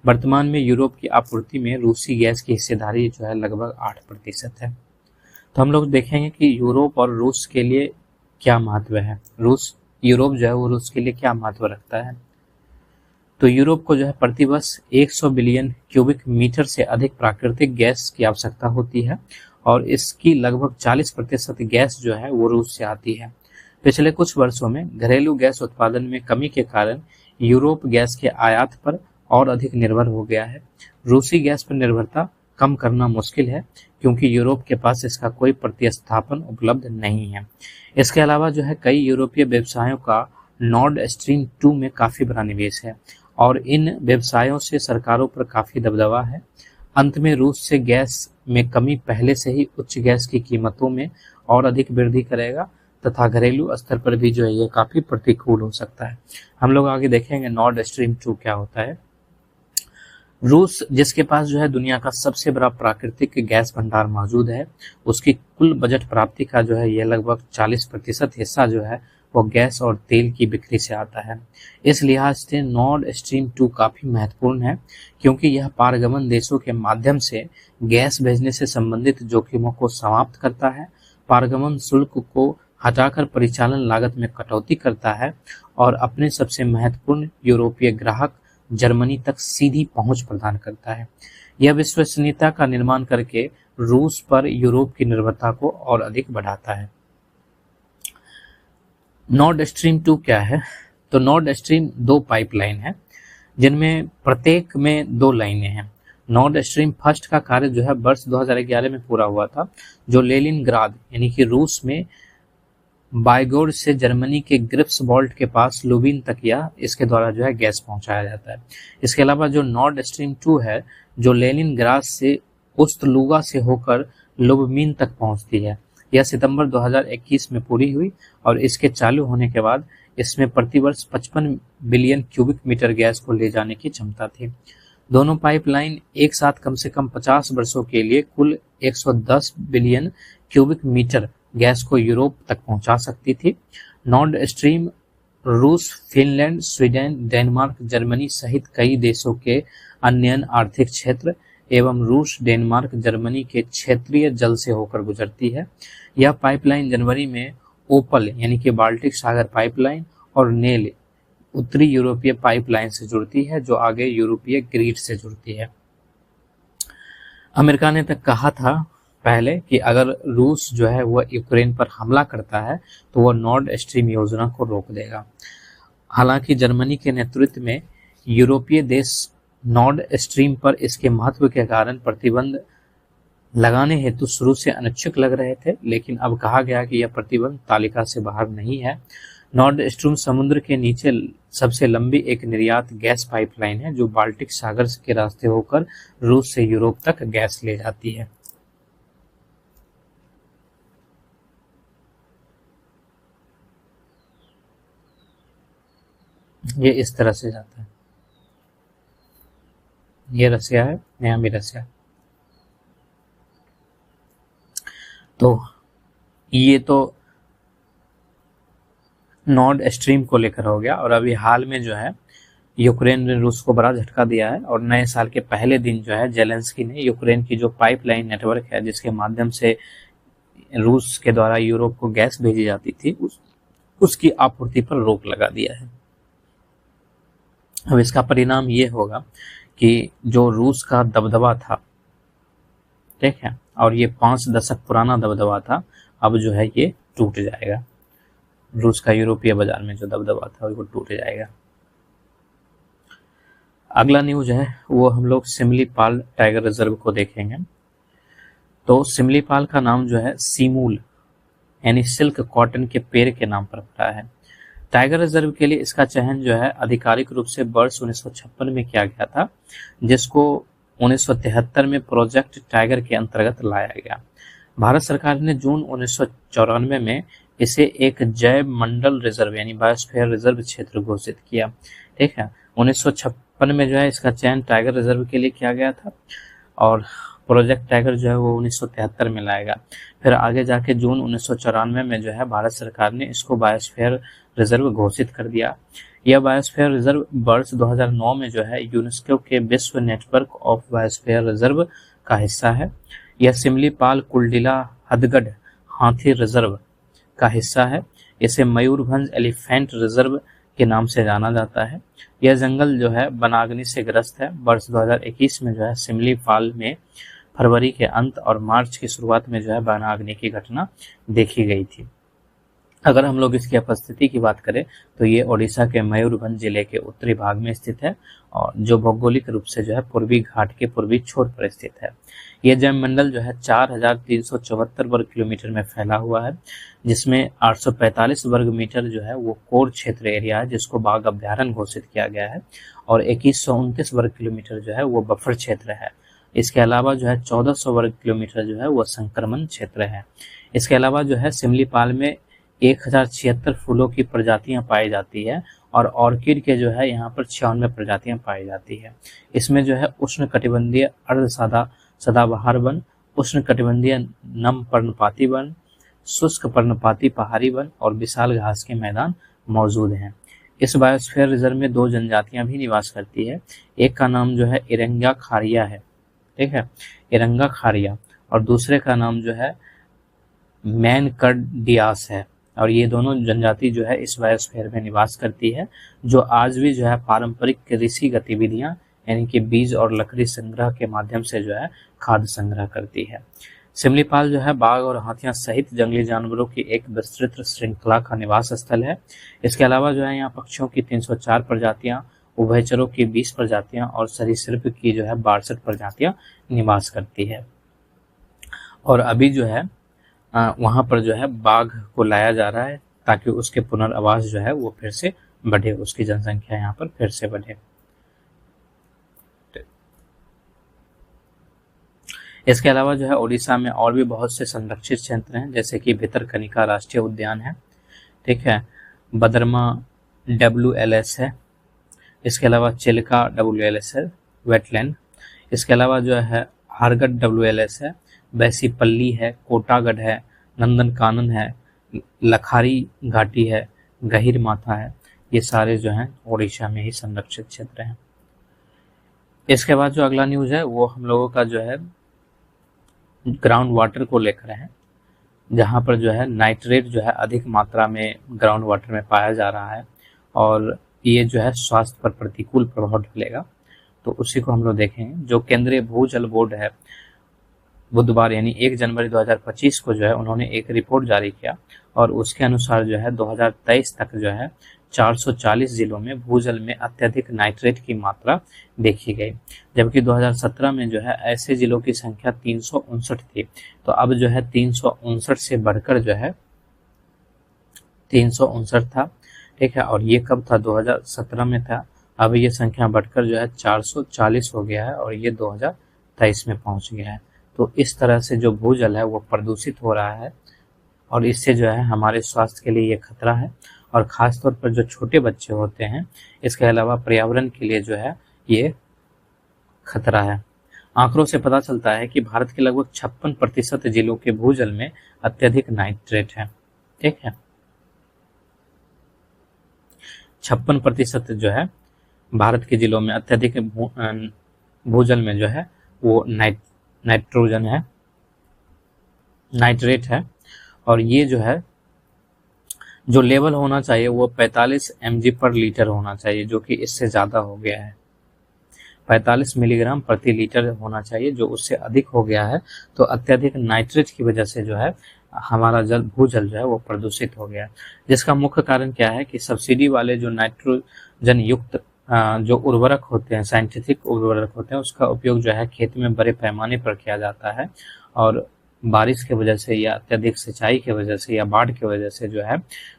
वर्तमान में यूरोप की आपूर्ति में रूसी गैस की हिस्सेदारी जो है लगभग 8% है। तो हम लोग देखेंगे कि यूरोप और रूस के लिए क्या महत्व है। यूरोप जो है वो रूस के लिए क्या महत्व रखता है। तो यूरोप को जो है प्रतिवर्ष 100 बिलियन क्यूबिक मीटर से अधिक प्राकृतिक गैस की आवश्यकता होती है और इसकी लगभग 40% गैस जो है वो रूस से आती है। पिछले कुछ वर्षों में घरेलू गैस उत्पादन में कमी के कारण यूरोप गैस के आयात पर और अधिक निर्भर हो गया है। रूसी गैस पर निर्भरता कम करना मुश्किल है क्योंकि यूरोप के पास इसका कोई प्रतिस्थापन उपलब्ध नहीं है। इसके अलावा जो है कई यूरोपीय व्यवसायों का नॉर्ड स्ट्रीम 2 में काफी बड़ा निवेश है और इन व्यवसायों से सरकारों पर काफी दबदबा है। अंत में रूस से गैस में कमी पहले से ही उच्च गैस की कीमतों में और अधिक वृद्धि करेगा तथा घरेलू स्तर पर भी जो है ये काफी प्रतिकूल हो सकता है। हम लोग आगे देखेंगे नॉर्ड स्ट्रीम 2 क्या होता है। रूस जिसके पास जो है दुनिया का सबसे बड़ा प्राकृतिक गैस भंडार मौजूद है, उसकी कुल बजट प्राप्ति का जो है यह लगभग 40% हिस्सा जो है वो गैस और तेल की बिक्री से आता है। इस लिहाज से नॉर्ड स्ट्रीम 2 काफी महत्वपूर्ण है क्योंकि यह पारगमन देशों के माध्यम से गैस भेजने से संबंधित जोखिमों को समाप्त करता है, पारगमन शुल्क को हटाकर परिचालन लागत में कटौती करता है और अपने सबसे महत्वपूर्ण यूरोपीय ग्राहक जर्मनी तक सीधी पहुंच प्रदान करता है। यह विश्वसनीयता का निर्माण करके रूस पर यूरोप की निर्भरता को और अधिक बढ़ाता है। नॉर्ड स्ट्रीम 2 क्या है? तो नॉर्ड स्ट्रीम 2 पाइपलाइन है जिनमें प्रत्येक में 2 लाइनें हैं। नॉर्ड स्ट्रीम फर्स्ट का कार्य जो है वर्ष 2011 में पूरा हुआ था, जो लेनिनग्राद यानी कि रूस में बायगोर से जर्मनी के ग्रिफ्सवॉल्ड के पास लुबिन तक या इसके द्वारा जो है गैस पहुंचाया जाता है। इसके अलावा जो नॉर्ड स्ट्रीम 2 है जो लेनिनग्राद से उस्तलुगा से होकर लुबमिन तक पहुंचती है। यह सितंबर 2021 में पूरी हुई और इसके चालू होने के बाद इसमें प्रतिवर्ष 55 बिलियन क्यूबिक मीटर गैस को ले जाने की क्षमता थी। दोनों पाइपलाइन एक साथ कम से कम 50 वर्षों के लिए कुल 110 बिलियन क्यूबिक मीटर गैस को यूरोप तक पहुंचा सकती थी। नॉर्ड स्ट्रीम रूस, फिनलैंड, स्वीडन, डेनमार्क, जर्मनी सहित कई देशों के अन्य आर्थिक क्षेत्र एवं रूस, डेनमार्क, जर्मनी के क्षेत्रीय जल से होकर गुजरती है। यह पाइपलाइन जनवरी में ओपल यानी कि बाल्टिक सागर पाइपलाइन और नेल उत्तरी यूरोपीय पाइपलाइन से जुड़ती है जो आगे यूरोपीय ग्रिड से जुड़ती है। अमेरिका ने तक कहा था पहले कि अगर रूस जो है वह यूक्रेन पर हमला करता है तो वह नॉर्ड स्ट्रीम योजना को रोक देगा। हालांकि जर्मनी के नेतृत्व में यूरोपीय देश नॉर्ड स्ट्रीम पर इसके महत्व के कारण प्रतिबंध लगाने हेतु शुरू से अनिच्छुक लग रहे थे, लेकिन अब कहा गया कि यह प्रतिबंध तालिका से बाहर नहीं है। नॉर्ड स्ट्रीम समुद्र के नीचे सबसे लंबी एक निर्यात गैस पाइपलाइन है जो बाल्टिक सागर के रास्ते होकर रूस से यूरोप तक गैस ले जाती है। ये इस तरह से जाता है। ये रसिया है, यहाँ भी रसिया। तो ये तो नॉर्ड स्ट्रीम को लेकर हो गया। और अभी हाल में जो है यूक्रेन ने रूस को बड़ा झटका दिया है और नए साल के पहले दिन जो है जेलेंस्की ने यूक्रेन की जो पाइपलाइन नेटवर्क है जिसके माध्यम से रूस के द्वारा यूरोप को गैस भेजी जाती थी उसकी आपूर्ति पर रोक लगा दिया है। अब इसका परिणाम ये होगा कि जो रूस का दबदबा था, ठीक है, और ये 5 दशक पुराना दबदबा था, अब जो है ये टूट जाएगा। रूस का यूरोपीय बाजार में जो दबदबा था वो टूट जाएगा। अगला न्यूज है वो हम लोग सिमलीपाल टाइगर रिजर्व को देखेंगे। तो सिमलीपाल का नाम जो है सीमूल यानी सिल्क कॉटन के पेड़ के नाम पर पड़ा है। टाइगर रिजर्व के लिए इसका चयन जो है आधिकारिक रूप से वर्ष 1956 में किया गया था, जिसको 1973 में प्रोजेक्ट टाइगर के अंतर्गत लाया गया। भारत सरकार ने जून 1994 में इसे एक जैव मंडल रिजर्व यानी बायोस्फीयर रिजर्व क्षेत्र घोषित किया। ठीक है, 1956 में जो है इसका चयन टाइगर रिजर्व के लिए किया गया था और प्रोजेक्ट टाइगर जो है वो 1973 में लाएगा। फिर आगे जाके जून 1994 में जो है भारत सरकार ने इसको बायोस्फीयर रिजर्व घोषित कर दिया। यह बायोस्फीयर रिजर्व वर्ष 2009 में जो है यूनेस्को के विश्व नेटवर्क ऑफ बायोस्फीयर रिजर्व का हिस्सा है। यह सिमलीपाल कुलडिला हदगढ़ हाथी रिजर्व का हिस्सा है। इसे मयूरभंज एलिफेंट रिजर्व के नाम से जाना जाता है। यह जंगल जो है वनाग्नि से ग्रस्त है। वर्ष 2021 में जो है सिमलीपाल में फरवरी के अंत और मार्च की शुरुआत में जो है वनाग्नि की घटना देखी गई थी। अगर हम लोग इसकी उपस्थिति की बात करें तो ये ओडिशा के मयूरभंज जिले के उत्तरी भाग में स्थित है और जो भौगोलिक रूप से जो है पूर्वी घाट के पूर्वी छोर पर स्थित है। ये जैवमंडल जो है 4,374 वर्ग किलोमीटर में फैला हुआ है, जिसमें 845 वर्ग मीटर जो है वो कोर क्षेत्र एरिया है जिसको बाघ अभ्यारण्य घोषित किया गया है, और 2129 वर्ग किलोमीटर जो है वो बफर क्षेत्र है। इसके अलावा जो है 1400 वर्ग किलोमीटर जो है वो संक्रमण क्षेत्र है। इसके अलावा जो है सिमलीपाल में 1076 फूलों की प्रजातियां पाई जाती है और ऑर्किड के जो है यहाँ पर 96 प्रजातियां पाई जाती है। इसमें जो है उष्ण कटिबंधीय अर्ध सदाबहार वन, उष्ण कटिबंधीय नम पर्णपाती वन, शुष्क पर्णपाती पहाड़ी वन और विशाल घास के मैदान मौजूद हैं। इस बायोस्फीयर रिजर्व में 2 जनजातियां भी निवास करती है। एक का नाम जो है इरंगा खारिया है, ठीक है, इरंगा खारिया, और दूसरे का नाम जो है मैनकर्डियास है। और ये दोनों जनजाति जो है इस बायोस्फीयर में निवास करती है, जो आज भी जो है पारंपरिक कृषि गतिविधियां यानी कि बीज और लकड़ी संग्रह के माध्यम से जो है खाद्य संग्रह करती है। सिमलीपाल जो है बाघ और हाथियां सहित जंगली जानवरों की एक विस्तृत श्रृंखला का निवास स्थल है। इसके अलावा जो है यहाँ पक्षियों की 304 प्रजातियां, उभयचरों की 20 प्रजातियां और सरीसृप की जो है 62 प्रजातियां निवास करती है। और अभी जो है वहां पर जो है बाघ को लाया जा रहा है ताकि उसके पुनर्वास जो है वो फिर से बढ़े, उसकी जनसंख्या यहाँ पर फिर से बढ़े। इसके अलावा जो है ओडिशा में और भी बहुत से संरक्षित क्षेत्र हैं, जैसे कि भितरकनिका राष्ट्रीय उद्यान है, ठीक है, बदरमा WLS है, इसके अलावा चिल्का WLS है वेटलैंड, इसके अलावा जो है हारगढ़ WLS है, बैसीपल्ली है, कोटागढ़ है, नंदनकानन है, लखारी घाटी है, गहिर माथा है। ये सारे जो हैं ओडिशा में ही संरक्षित क्षेत्र हैं। इसके बाद जो अगला न्यूज है वो हम लोगों का जो है ग्राउंड वाटर को लेकर है, जहां पर जो है नाइट्रेट जो है अधिक मात्रा में ग्राउंड वाटर में पाया जा रहा है और ये जो है स्वास्थ्य पर प्रतिकूल प्रभाव डालेगा। तो उसी को हम लोग देखेंगे। जो केंद्रीय भूजल बोर्ड है, बुधवार यानी 1 जनवरी 2025 को जो है उन्होंने एक रिपोर्ट जारी किया और उसके अनुसार जो है 2023 तक जो है 440 जिलों में भूजल में अत्यधिक नाइट्रेट की मात्रा देखी गई, जबकि 2017 में जो है ऐसे जिलों की संख्या 359 थी। तो अब जो है 359 से बढ़कर जो है 359 था, ठीक है, और ये कब था? 2017 में था। अब ये संख्या बढ़कर जो है 440 हो गया है और ये 2023 में पहुंच गया है। तो इस तरह से जो भूजल है वो प्रदूषित हो रहा है और इससे जो है हमारे स्वास्थ्य के लिए ये खतरा है और खासतौर पर जो छोटे बच्चे होते हैं, इसके अलावा पर्यावरण के लिए जो है ये खतरा है। आंकड़ों से पता चलता है कि भारत के लगभग 56% जिलों के भूजल में अत्यधिक नाइट्रेट है, ठीक है, 56% जो है भारत के जिलों में अत्यधिक भूजल में जो है वो नाइट्रोजन है, नाइट्रेट है। और ये जो है जो लेवल होना चाहिए वो 45 mg पर लीटर होना चाहिए, जो कि इससे ज़्यादा हो गया है। 45 मिलीग्राम प्रति लीटर होना चाहिए, जो उससे अधिक हो गया है। तो अत्यधिक नाइट्रेट की वजह से जो है हमारा भूजल जो है वो प्रदूषित हो गया है, जिसका मुख्य कारण क्या है कि सब्सिडी वाले जो नाइट्रोजन युक्त जो उर्वरक होते हैं, साइंटिफिक उर्वरक होते हैं, उसका उपयोग जो है खेत में बड़े पैमाने पर किया जाता है और बारिश की वजह से या अत्यधिक सिंचाई की वजह से या बाढ़ की वजह से जो है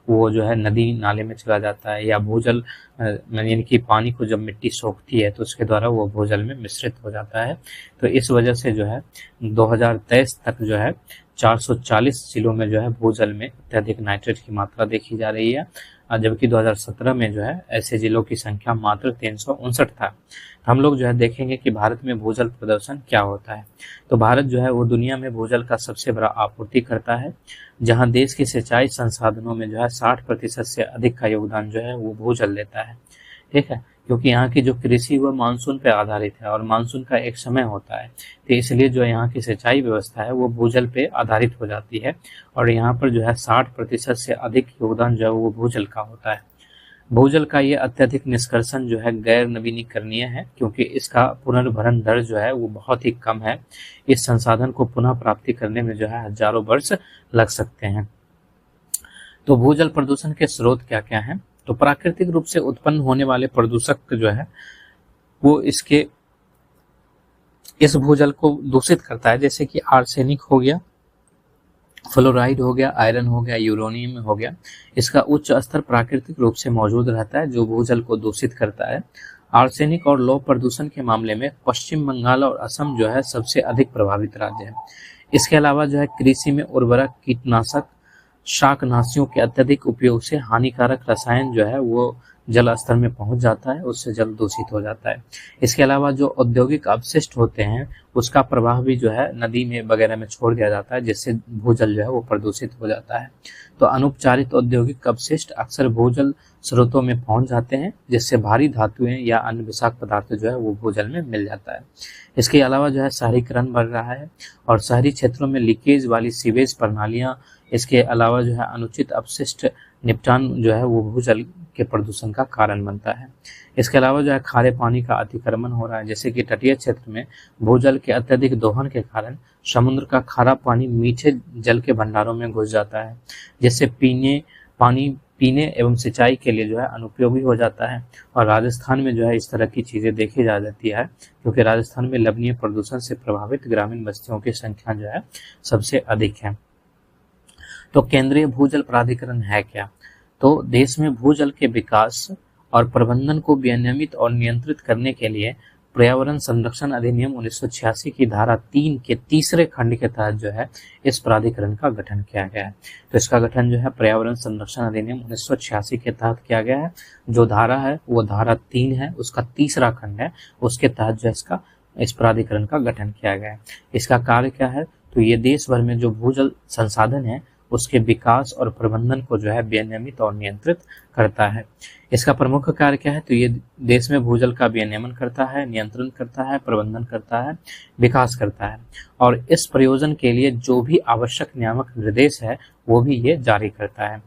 वो जो है नदी नाले में चला जाता है या भूजल यानी कि पानी को जब मिट्टी सोखती है तो उसके द्वारा वो भूजल में मिश्रित हो जाता है। तो इस वजह से जो है 2023 तक जो है 440 जिलों में जो है भूजल में अत्यधिक नाइट्रेट की मात्रा देखी जा रही है, जबकि 2017 में जो है ऐसे जिलों की संख्या मात्र 359 था। हम लोग जो है देखेंगे कि भारत में भूजल प्रदूषण क्या होता है। तो भारत जो है वो दुनिया में भूजल का सबसे बड़ा आपूर्तिकर्ता है, जहां देश की सिंचाई संसाधनों में जो है 60% से अधिक का योगदान जो है वो भूजल देता है, ठीक है, क्योंकि यहाँ की जो कृषि वह मानसून पर आधारित है और मानसून का एक समय होता है, तो इसलिए जो यहाँ की सिंचाई व्यवस्था है वो भूजल पे आधारित हो जाती है और यहाँ पर जो है 60% से अधिक योगदान जो है वो भूजल का होता है। भूजल का ये अत्यधिक निष्कर्षण जो है गैर नवीनीकरणीय है, क्योंकि इसका पुनर्भरण दर जो है वो बहुत ही कम है। इस संसाधन को पुनः प्राप्ति करने में जो है हजारों वर्ष लग सकते हैं। तो भूजल प्रदूषण के स्रोत क्या क्या हैं? तो प्राकृतिक रूप से उत्पन्न होने वाले प्रदूषक जो है वो इस भूजल को दूषित करता है, जैसे कि आर्सेनिक हो गया, फ्लोराइड हो गया, आयरन हो गया, यूरेनियम हो गया। इसका उच्च स्तर प्राकृतिक रूप से मौजूद रहता है जो भूजल को दूषित करता है। आर्सेनिक और लौह प्रदूषण के मामले में पश्चिम बंगाल और असम जो है सबसे अधिक प्रभावित राज्य है। इसके अलावा जो है कृषि में उर्वरक, कीटनाशक, शाकनाशियों के अत्यधिक उपयोग से हानिकारक रसायन जो है वो जल स्तर में पहुंच जाता है, उससे जल दूषित हो जाता है। इसके अलावा जो औद्योगिक अपशिष्ट होते हैं उसका प्रवाह भी जो है नदी में वगैरह में छोड़ दिया जाता है, जिससे भूजल जो है वो प्रदूषित हो जाता है। तो अनुपचारित औद्योगिक अपशिष्ट अक्सर भूजल स्रोतों में पहुंच जाते हैं, जिससे भारी धातुएं या अन्य विषाक्त पदार्थ जो है वो भूजल में मिल जाता है। इसके अलावा जो है शहरीकरण बढ़ रहा है और शहरी क्षेत्रों में लीकेज वाली सीवेज प्रणालियां, इसके अलावा जो है अनुचित अपशिष्ट निपटान जो है वो भूजल के प्रदूषण का कारण बनता है। इसके अलावा जो है खारे पानी का अतिक्रमण हो रहा है, जैसे कि तटीय क्षेत्र में भूजल के अत्यधिक दोहन के कारण समुद्र का खारा पानी मीठे जल के भंडारों में घुस जाता है, जिससे पीने एवं सिंचाई के लिए जो है अनुपयोगी हो जाता है। और राजस्थान में जो है इस तरह की चीजें देखी जा जाती है, क्योंकि राजस्थान में लवणीय प्रदूषण से प्रभावित ग्रामीण बस्तियों की संख्या जो है सबसे अधिक है। तो केंद्रीय भूजल प्राधिकरण है क्या? तो देश में भूजल के विकास और प्रबंधन को विनियमित और नियंत्रित करने के लिए पर्यावरण संरक्षण अधिनियम 1986 की धारा 3 के तीसरे खंड के तहत जो है इस प्राधिकरण का गठन किया गया है। तो इसका गठन जो है पर्यावरण संरक्षण अधिनियम 1986 के तहत किया गया है। जो धारा है वो धारा 3 है, उसका तीसरा खंड है, उसके तहत जो इस प्राधिकरण का गठन किया गया है। इसका कार्य क्या है? तो ये देश भर में जो भूजल संसाधन है उसके विकास और प्रबंधन को जो है विनियमित और नियंत्रित करता है। इसका प्रमुख कार्य क्या है? तो ये देश में भूजल का विनियमन करता है, नियंत्रण करता है, प्रबंधन करता है, विकास करता है, और इस प्रयोजन के लिए जो भी आवश्यक नियामक निर्देश है वो भी ये जारी करता है।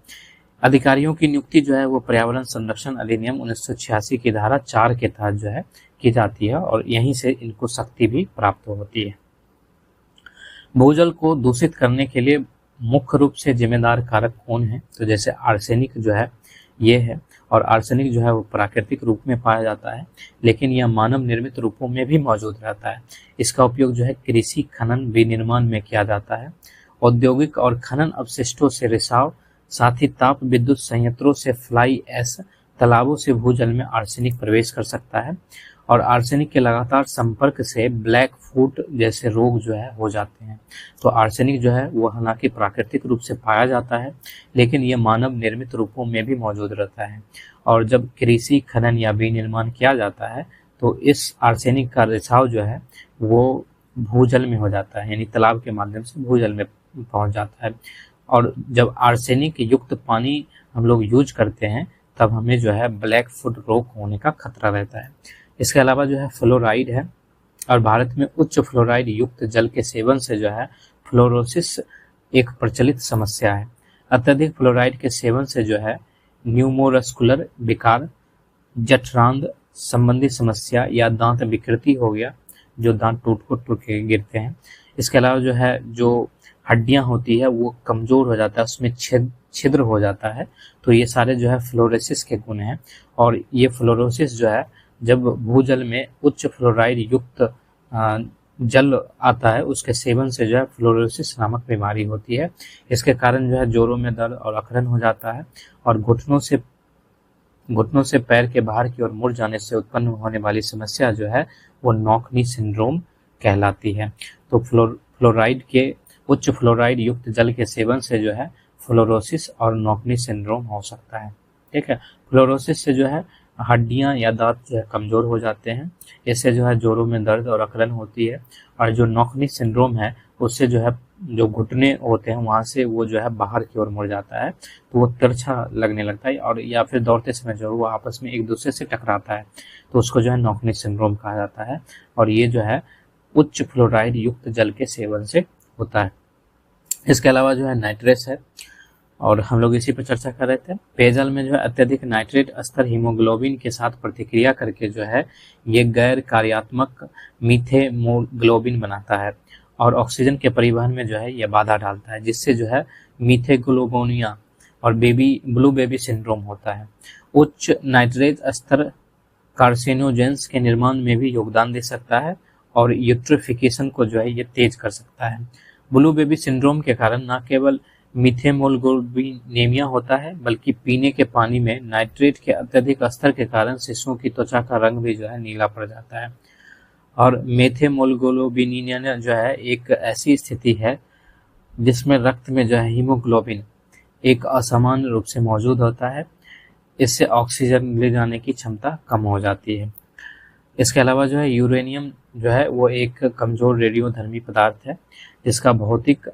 अधिकारियों की नियुक्ति जो है वो पर्यावरण संरक्षण अधिनियम 1986 की धारा 4 के तहत जो है की जाती है, और यहीं से इनको शक्ति भी प्राप्त होती है। भूजल को दूषित करने के लिए मुख्य रूप से जिम्मेदार कारक कौन है? तो जैसे आर्सेनिक जो है ये है, और आर्सेनिक जो है वो प्राकृतिक रूप में पाया जाता है, लेकिन यह मानव निर्मित रूपों में भी मौजूद रहता है। इसका उपयोग जो है कृषि, खनन, विनिर्माण में किया जाता है। औद्योगिक और खनन अपशिष्टों से रिसाव, साथ ही ताप विद्युत संयंत्रों से फ्लाई ऐश, तालाबों से भूजल में आर्सेनिक प्रवेश कर सकता है, और आर्सेनिक के लगातार संपर्क से ब्लैक फुट जैसे रोग जो है हो जाते हैं। तो आर्सेनिक जो है वो हालांकि प्राकृतिक रूप से पाया जाता है, लेकिन ये मानव निर्मित रूपों में भी मौजूद रहता है, और जब कृषि, खनन या विनिर्माण किया जाता है तो इस आर्सेनिक का रिसाव जो है वो भूजल में हो जाता है, यानी तालाब के माध्यम से भूजल में पहुंच जाता है। और जब आर्सेनिक युक्त पानी हम लोग यूज करते हैं तब हमें जो है ब्लैक फुट रोग होने का खतरा रहता है। इसके अलावा जो है फ्लोराइड है, और भारत में उच्च फ्लोराइड युक्त जल के सेवन से जो है फ्लोरोसिस एक प्रचलित समस्या है। अत्यधिक फ्लोराइड के सेवन से जो है न्यूमोरस्कुलर विकार, जठरांध संबंधी समस्या या दांत विकृति हो गया, जो दांत टूट के गिरते हैं। इसके अलावा जो है जो हड्डियां होती है वो कमजोर हो जाता है, उसमें छिद्र हो जाता है। तो ये सारे जो है फ्लोरोसिस के गुण हैं, और ये फ्लोरोसिस जो है जब भूजल में उच्च फ्लोराइड युक्त जल आता है उसके सेवन से जो है फ्लोरोसिस नामक बीमारी होती है। इसके कारण जो है जोड़ों में दर्द और अकड़न हो जाता है, और घुटनों से पैर के बाहर की ओर मुड़ जाने से उत्पन्न होने वाली समस्या जो है वो नॉकनी सिंड्रोम कहलाती है। तो फ्लोराइड के उच्च फ्लोराइड युक्त जल के सेवन से जो है फ्लोरोसिस और नॉकनी सिंड्रोम हो सकता है। ठीक है, फ्लोरोसिस से जो है हड्डियां या दांत जो है कमजोर हो जाते हैं, इससे जो है जोड़ों में दर्द और अकड़न होती है, और जो नॉकनी सिंड्रोम है उससे जो है जो घुटने होते हैं वहां से वो जो है बाहर की ओर मुड़ जाता है, तो वो तिरछा लगने लगता है, और या फिर दौड़ते समय जो है वो आपस में एक दूसरे से टकराता है, तो उसको जो है नॉकनी सिंड्रोम कहा जाता है, और ये जो है उच्च फ्लोराइड युक्त जल के सेवन से होता है। इसके अलावा जो है नाइट्रेस है, और हम लोग इसी पर चर्चा कर रहे थे। पेयजल में जो है अत्यधिक नाइट्रेट स्तर हीमोग्लोबिन के साथ प्रतिक्रिया करके जो है ये गैर कार्यात्मक मीथेमोग्लोबिन बनाता है और ऑक्सीजन के परिवहन में जो है ये बाधा डालता है, जिससे जो है मीथेग्लोबोनिया और ब्लू बेबी सिंड्रोम होता है। उच्च नाइट्रेट स्तर कार्सिनोजेंस के निर्माण में भी योगदान दे सकता है और यूट्रिफिकेशन को जो है ये तेज कर सकता है। ब्लू बेबी सिंड्रोम के कारण न केवल मीथेमोग्लोबिनेमिया होता है, बल्कि पीने के पानी में नाइट्रेट के अत्यधिक स्तर के कारण शिशुओं की त्वचा का रंग भी जो है नीला पड़ जाता है। और मेथेमोग्लोबिनिया जो है एक ऐसी स्थिति है जिसमें रक्त में जो है हीमोग्लोबिन एक असमान रूप से मौजूद होता है। इससे ऑक्सीजन ले जाने की क्षमता कम हो जाती है। इसके अलावा जो है यूरेनियम जो है वो एक कमजोर रेडियोधर्मी पदार्थ है, जिसका भौतिक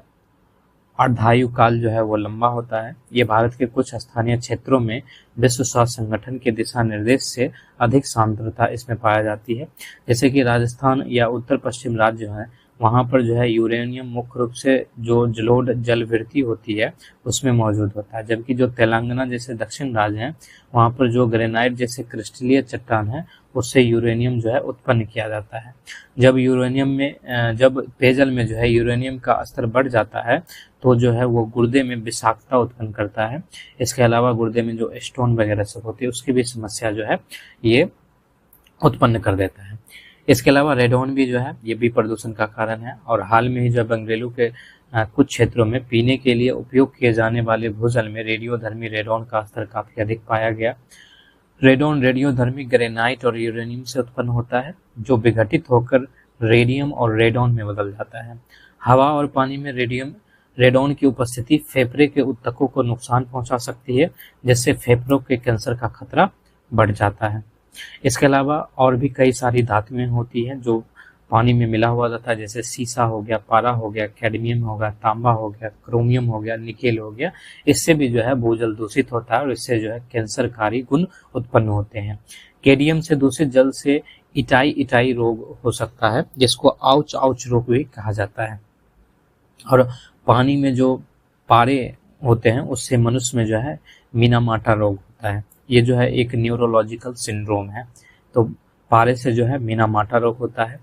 अर्धायु काल जो है वो लंबा होता है। ये भारत के कुछ स्थानीय क्षेत्रों में विश्व स्वास्थ्य संगठन के दिशा निर्देश से अधिक सांद्रता इसमें पाया जाती है। जैसे कि राजस्थान या उत्तर पश्चिम राज्य है, वहाँ पर जो है यूरेनियम मुख्य रूप से जो जलोढ़ जलवृत्ति होती है उसमें मौजूद होता है, जबकि जो तेलंगाना जैसे दक्षिण राज्य हैं वहाँ पर जो ग्रेनाइट जैसे क्रिस्टलीय चट्टान है उससे यूरेनियम जो है उत्पन्न किया जाता है। जब पेयजल में जो है यूरेनियम का स्तर बढ़ जाता है तो जो है वो गुर्दे में विषाक्तता उत्पन्न करता है। इसके अलावा गुर्दे में जो स्टोन वगैरह सब होती है उसकी भी समस्या जो है ये उत्पन्न कर देता है। इसके अलावा रेडॉन भी जो है ये भी प्रदूषण का कारण है और हाल में ही जो बेंगलुरु के कुछ क्षेत्रों में पीने के लिए उपयोग किए जाने वाले भूजल में रेडियोधर्मी रेडॉन का स्तर काफी अधिक पाया गया। रेडॉन रेडियोधर्मी ग्रेनाइट और यूरेनियम से उत्पन्न होता है, जो विघटित होकर रेडियम और रेडॉन में बदल जाता है। हवा और पानी में रेडॉन की उपस्थिति फेफड़े के ऊतकों को नुकसान पहुंचा सकती है, जिससे फेफड़ों के कैंसर का खतरा बढ़ जाता है। इसके अलावा और भी कई सारी धातुएं होती हैं जो पानी में मिला हुआ रहता है, जैसे सीसा हो गया, पारा हो गया, कैडमियम हो गया, तांबा हो गया, क्रोमियम हो गया, निकेल हो गया। इससे भी जो है भूजल दूषित होता है और इससे जो है कैंसरकारी गुण उत्पन्न होते हैं। केडियम से दूषित जल से इटाई रोग हो सकता है, जिसको आउच रोग भी कहा जाता है। और पानी में जो पारे होते हैं उससे मनुष्य में जो है मीनामाटा रोग होता है। ये जो है एक न्यूरोलॉजिकल सिंड्रोम है। तो पारे से जो है मीनामाटा रोग होता है।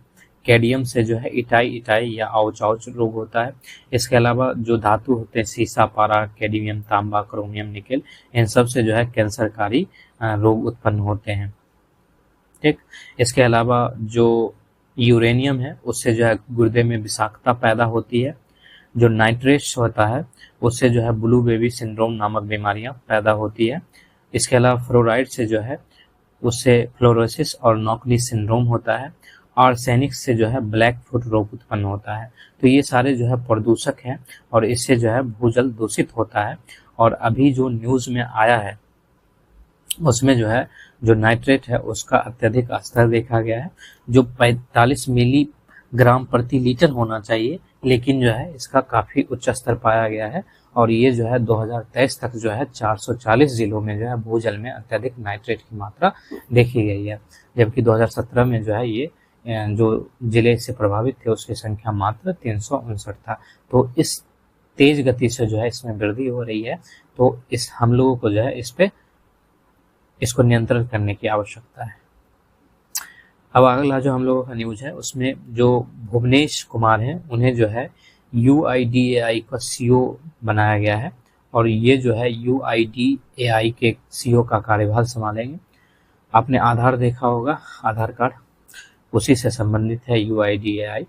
कैडियम से जो है इटाई या आउच रोग होता है। इसके अलावा जो धातु होते हैं सीसा, पारा, कैडमियम, तांबा, क्रोमियम, निकेल, इन सब से जो है कैंसरकारी रोग उत्पन्न होते हैं। ठीक। इसके अलावा जो यूरेनियम है उससे जो है गुर्दे में विषाक्तता पैदा होती है। जो नाइट्रेट्स होता है उससे जो है ब्लू बेबी सिंड्रोम नामक बीमारियां पैदा होती है। इसके अलावा फ्लोराइड से जो है उससे फ्लोरोसिस और नॉकली सिंड्रोम होता है। आर्सेनिक से जो है ब्लैक फुट रोग उत्पन्न होता है। तो ये सारे जो है प्रदूषक हैं और इससे जो है भूजल दूषित होता है। और अभी जो न्यूज में आया है उसमें जो है जो नाइट्रेट है उसका अत्यधिक स्तर देखा गया है, जो 45 मिलीग्राम प्रति लीटर होना चाहिए, लेकिन जो है इसका काफी उच्च स्तर पाया गया है। और ये जो है 2023 तक जो है 440 जिलों में जो है भूजल में अत्यधिक नाइट्रेट की मात्रा देखी गई है, जबकि 2017 में जो है ये जो जिले से प्रभावित थे उसकी संख्या मात्र 359 था। तो इस तेज गति से जो है इसमें वृद्धि हो रही है, तो हम लोगों को जो है इसको नियंत्रण करने की आवश्यकता है। अब अगला जो हम लोगों का न्यूज है उसमें जो भुवनेश कुमार हैं उन्हें जो है UIDAI का CEO बनाया गया है और ये जो है UIDAI के CEO का कार्यभार संभालेंगे। आपने आधार देखा होगा, आधार कार्ड उसी से संबंधित है UIDAI।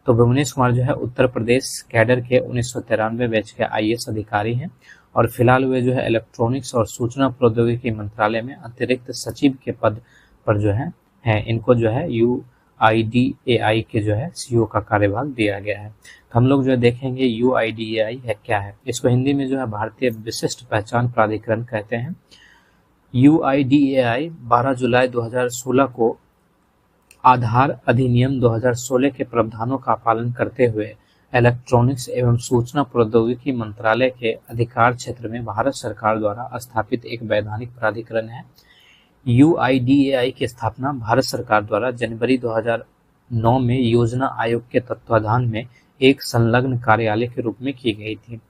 तो भुवनेश कुमार जो है उत्तर प्रदेश कैडर के 1993 बैच के IAS अधिकारी हैं और फिलहाल वे जो है इलेक्ट्रॉनिक्स और सूचना प्रौद्योगिकी मंत्रालय में अतिरिक्त सचिव के पद पर जो है इनको जो है UIDAI के जो है CEO का कार्यभार दिया गया है। तो हम लोग जो देखेंगे UIDAI है क्या है। इसको हिंदी में जो है भारतीय विशिष्ट पहचान प्राधिकरण कहते हैं। UIDAI 12 जुलाई 2016 को आधार अधिनियम 2016 के प्रावधानों का पालन करते हुए इलेक्ट्रॉनिक्स एवं सूचना प्रौद्योगिकी मंत्रालय के अधिकार क्षेत्र में भारत सरकार द्वारा स्थापित एक वैधानिक प्राधिकरण है। UIDAI की स्थापना भारत सरकार द्वारा जनवरी 2009 में योजना आयोग के तत्वाधान में एक संलग्न कार्यालय के रूप में की गई थी।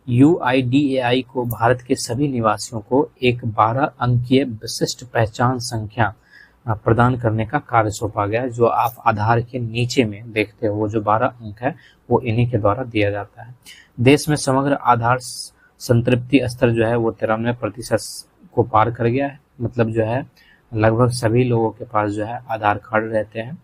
UIDAI को भारत के सभी निवासियों को एक 12 अंकीय विशिष्ट पहचान संख्या प्रदान करने का कार्य सौंपा गया, जो आप आधार के नीचे में देखते हो। वो जो 12 अंक है वो इन्हीं के द्वारा दिया जाता है। देश में समग्र आधार संतृप्ति स्तर जो है वो 93% को पार कर गया है। मतलब जो है लगभग सभी लोगों के पास जो है आधार कार्ड रहते हैं।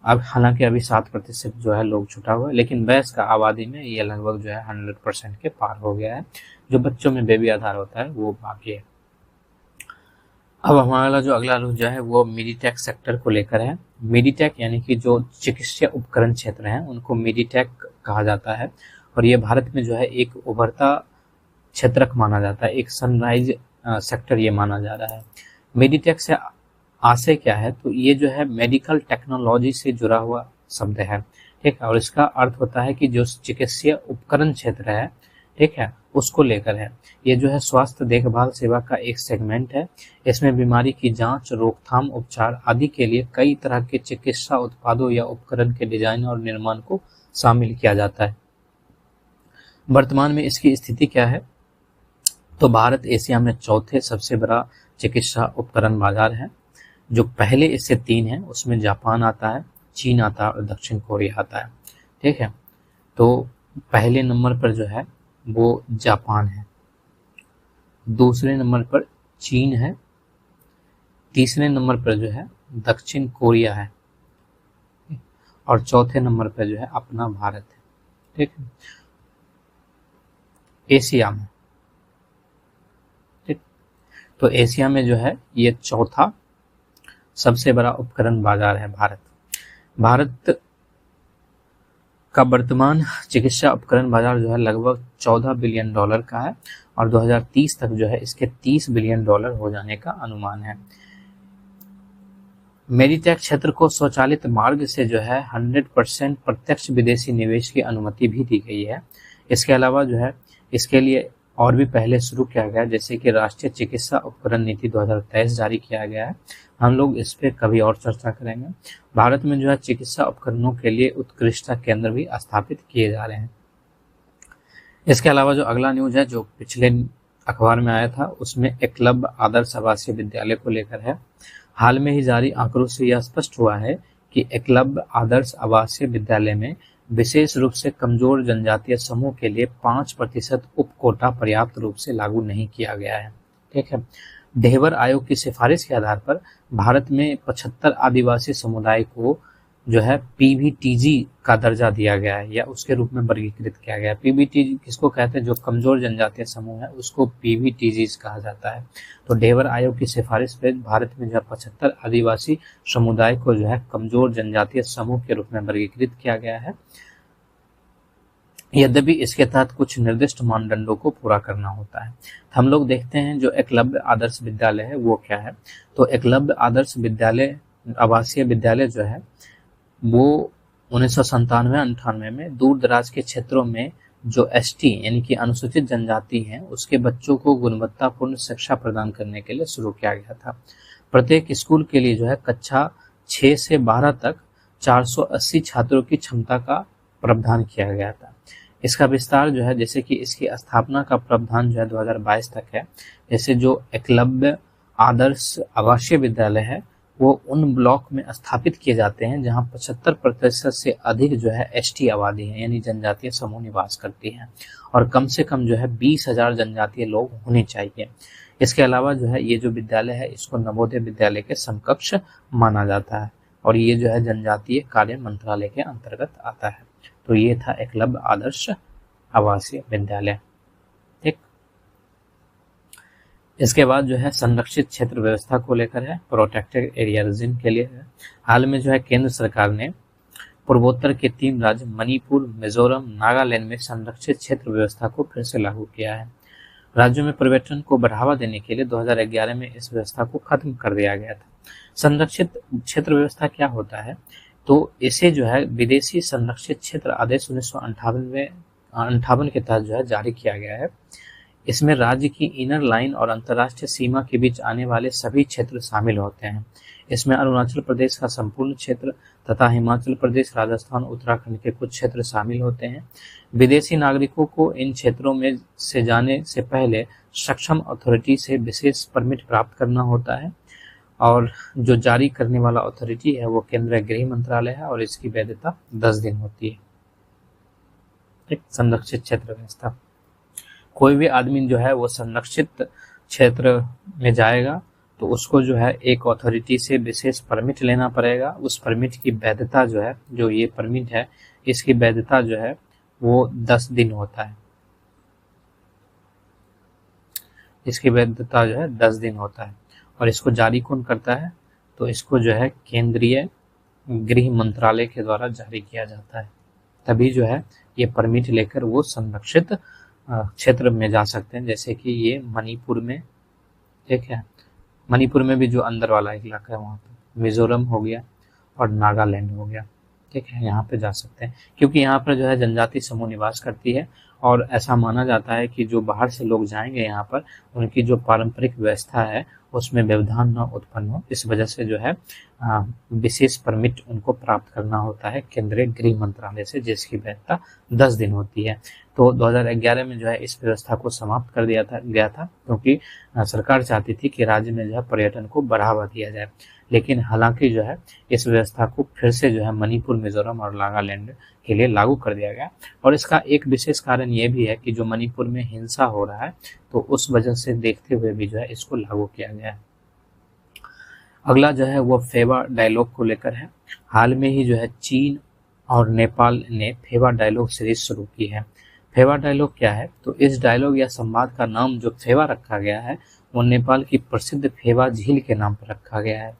अब हालांकि अभी 7% जो है लोग छुटा हुआ है, लेकिन वयस्क आबादी में ये लगभग जो है 100% के पार हो गया है। जो बच्चों में बेबी आधार होता है वो बाकी है। अब हमारा जो अगला रूल जो है वो मेडिटेक सेक्टर को लेकर है। मेडिटेक यानी कि जो चिकित्सा उपकरण क्षेत्र हैं उनको मेडिटेक कहा जाता है, और ये भारत में जो है एक उभरता क्षेत्रक माना जाता है, एक सनराइज सेक्टर ये माना जा रहा है। मेडिटेक से आशय क्या है, तो ये जो है मेडिकल टेक्नोलॉजी से जुड़ा हुआ शब्द है, ठीक है, और इसका अर्थ होता है कि जो चिकित्सीय उपकरण क्षेत्र है, ठीक है, उसको लेकर है। ये जो है स्वास्थ्य देखभाल सेवा का एक सेगमेंट है। इसमें बीमारी की जांच, रोकथाम, उपचार आदि के लिए कई तरह के चिकित्सा उत्पादों या उपकरण के डिजाइन और निर्माण को शामिल किया जाता है। वर्तमान में इसकी स्थिति क्या है, तो भारत एशिया में चौथे सबसे बड़ा चिकित्सा उपकरण बाजार है। जो पहले इससे 3 है, उसमें जापान आता है, चीन आता है और दक्षिण कोरिया आता है, ठीक है। तो पहले नंबर पर जो है वो जापान है, दूसरे नंबर पर चीन है, तीसरे नंबर पर जो है दक्षिण कोरिया है, और चौथे नंबर पर जो है अपना भारत है, ठीक है, एशिया में, ठीक। तो एशिया में जो है ये चौथा सबसे बड़ा उपकरण बाजार है भारत। भारत का वर्तमान चिकित्सा उपकरण बाजार जो है लगभग $14 बिलियन का है, और 2030 तक जो है इसके $30 बिलियन हो जाने का अनुमान है। मेडिटेक क्षेत्र को स्वचालित मार्ग से जो है 100% प्रत्यक्ष विदेशी निवेश की अनुमति भी दी गई है। इसके अलावा जो है इसके लिए और भी पहले शुरू किया गया, जैसे कि राष्ट्रीय चिकित्सा उपकरण नीति 2023 जारी किया गया है। हम लोग इस पे कभी और चर्चा करेंगे। भारत में जो है चिकित्सा उपकरणों के लिए उत्कृष्टता केंद्र भी स्थापित किए जा रहे हैं। इसके अलावा जो अगला न्यूज है जो पिछले अखबार में आया था, उसमें एकलव्य आदर्श आवासीय विद्यालय को लेकर है। हाल में ही जारी आंकड़ों से यह स्पष्ट हुआ है कि एकलव्य आदर्श आवासीय विद्यालय में विशेष रूप से कमजोर जनजातीय समूह के लिए 5% उप कोटा पर्याप्त रूप से लागू नहीं किया गया है, ठीक है। ढेबर आयोग की सिफारिश के आधार पर भारत में 75 आदिवासी समुदाय को जो है पीबीटीजी का दर्जा दिया गया है, या उसके रूप में वर्गीकृत किया गया है। पीबीटीजी किसको कहते हैं, जो कमजोर जनजातीय समूह है उसको पीबीटीजी कहा जाता है। तो ढेबर आयोग की सिफारिश पे भारत में जो 75 आदिवासी समुदाय को जो है कमजोर जनजातीय समूह के रूप में वर्गीकृत किया गया है। यद्यपि इसके तहत कुछ निर्दिष्ट मानदंडों को पूरा करना होता है। हम लोग देखते हैं जो एकलव्य आदर्श विद्यालय है वो क्या है। तो एकलव्य आदर्श विद्यालय आवासीय विद्यालय जो है वो 1997-98 में दूर दराज के क्षेत्रों में जो एसटी यानी कि अनुसूचित जनजाति हैं उसके बच्चों को गुणवत्तापूर्ण शिक्षा प्रदान करने के लिए शुरू किया गया था। प्रत्येक स्कूल के लिए जो है कक्षा 6 से 12 तक 480 छात्रों की क्षमता का प्रावधान किया गया था। इसका विस्तार जो है, जैसे कि इसकी स्थापना का प्रावधान जो है 2022 तक है। जैसे जो एकलव्य आदर्श आवासीय विद्यालय है वो उन ब्लॉक में स्थापित किए जाते हैं जहां 75% से अधिक जो है एसटी आबादी है, यानी जनजातीय समूह निवास करती हैं, और कम से कम जो है 20,000 जनजातीय लोग होने चाहिए। इसके अलावा जो है ये जो विद्यालय है इसको नवोदय विद्यालय के समकक्ष माना जाता है, और ये जो है जनजातीय कार्य मंत्रालय के अंतर्गत आता है। तो ये था एकलव्य आदर्श आवासीय विद्यालय, ठीक। इसके बाद जो है संरक्षित क्षेत्र व्यवस्था को लेकर है, प्रोटेक्टेड एरिया रीजन के लिए है। हाल में जो है केंद्र सरकार ने पूर्वोत्तर के 3 राज्य मणिपुर, मिजोरम, नागालैंड में संरक्षित क्षेत्र व्यवस्था को फिर से लागू किया है। राज्यों में पर्यटन को बढ़ावा देने के लिए 2011 में इस व्यवस्था को खत्म कर दिया गया था। संरक्षित क्षेत्र व्यवस्था क्या होता है, तो इसे जो है विदेशी संरक्षित क्षेत्र आदेश 1958 के तहत जो है जारी किया गया है। इसमें राज्य की इनर लाइन और अंतर्राष्ट्रीय सीमा के बीच आने वाले सभी क्षेत्र शामिल होते हैं। इसमें अरुणाचल प्रदेश का संपूर्ण क्षेत्र तथा हिमाचल प्रदेश, राजस्थान, उत्तराखंड के कुछ क्षेत्र शामिल होते हैं। विदेशी नागरिकों को इन क्षेत्रों में से जाने से पहले सक्षम अथॉरिटी से विशेष परमिट प्राप्त करना होता है और जो जारी करने वाला अथॉरिटी है वो केंद्रीय गृह मंत्रालय है और इसकी वैधता 10 दिन होती है। एक संरक्षित क्षेत्र व्यवस्था, कोई भी आदमी जो है वो संरक्षित क्षेत्र में जाएगा तो उसको जो है एक अथॉरिटी से विशेष परमिट लेना पड़ेगा। उस परमिट की वैधता जो है, जो ये परमिट है इसकी वैधता जो है वो 10 दिन होता है। इसकी वैधता जो है 10 दिन होता है और इसको जारी कौन करता है? तो इसको जो है केंद्रीय गृह मंत्रालय के द्वारा जारी किया जाता है। तभी जो है ये परमिट लेकर वो संरक्षित क्षेत्र में जा सकते हैं। जैसे कि ये मणिपुर में, ठीक है, मणिपुर में भी जो अंदर वाला इलाका है वहाँ पे मिजोरम हो गया और नागालैंड हो गया, ठीक है, यहाँ पे जा सकते हैं क्योंकि यहाँ पर जो है जनजाति समूह निवास करती है और ऐसा माना जाता है कि जो बाहर से लोग जाएंगे यहाँ पर उनकी जो पारंपरिक व्यवस्था है उसमें व्यवधान न उत्पन्न हो, इस वजह से जो है विशेष परमिट उनको प्राप्त करना होता है केंद्रीय गृह मंत्रालय से, जिसकी वैधता 10 दिन होती है। तो 2011 में जो है इस व्यवस्था को समाप्त कर दिया गया था क्योंकि सरकार चाहती थी कि राज्य में जो है पर्यटन को बढ़ावा दिया जाए। लेकिन हालांकि जो है इस व्यवस्था को फिर से जो है मणिपुर, मिजोरम और नागालैंड के लिए लागू कर दिया गया और इसका एक विशेष कारण ये भी है कि जो मणिपुर में हिंसा हो रहा है तो उस वजह से देखते हुए भी जो है इसको लागू किया गया है। अगला जो है वो फेवा डायलॉग को लेकर है। हाल में ही जो है चीन और नेपाल ने फेवा डायलॉग सीरीज शुरू की है। फेवा डायलॉग क्या है? तो इस डायलॉग या संवाद का नाम जो फेवा रखा गया है वो नेपाल की प्रसिद्ध फेवा झील के नाम पर रखा गया है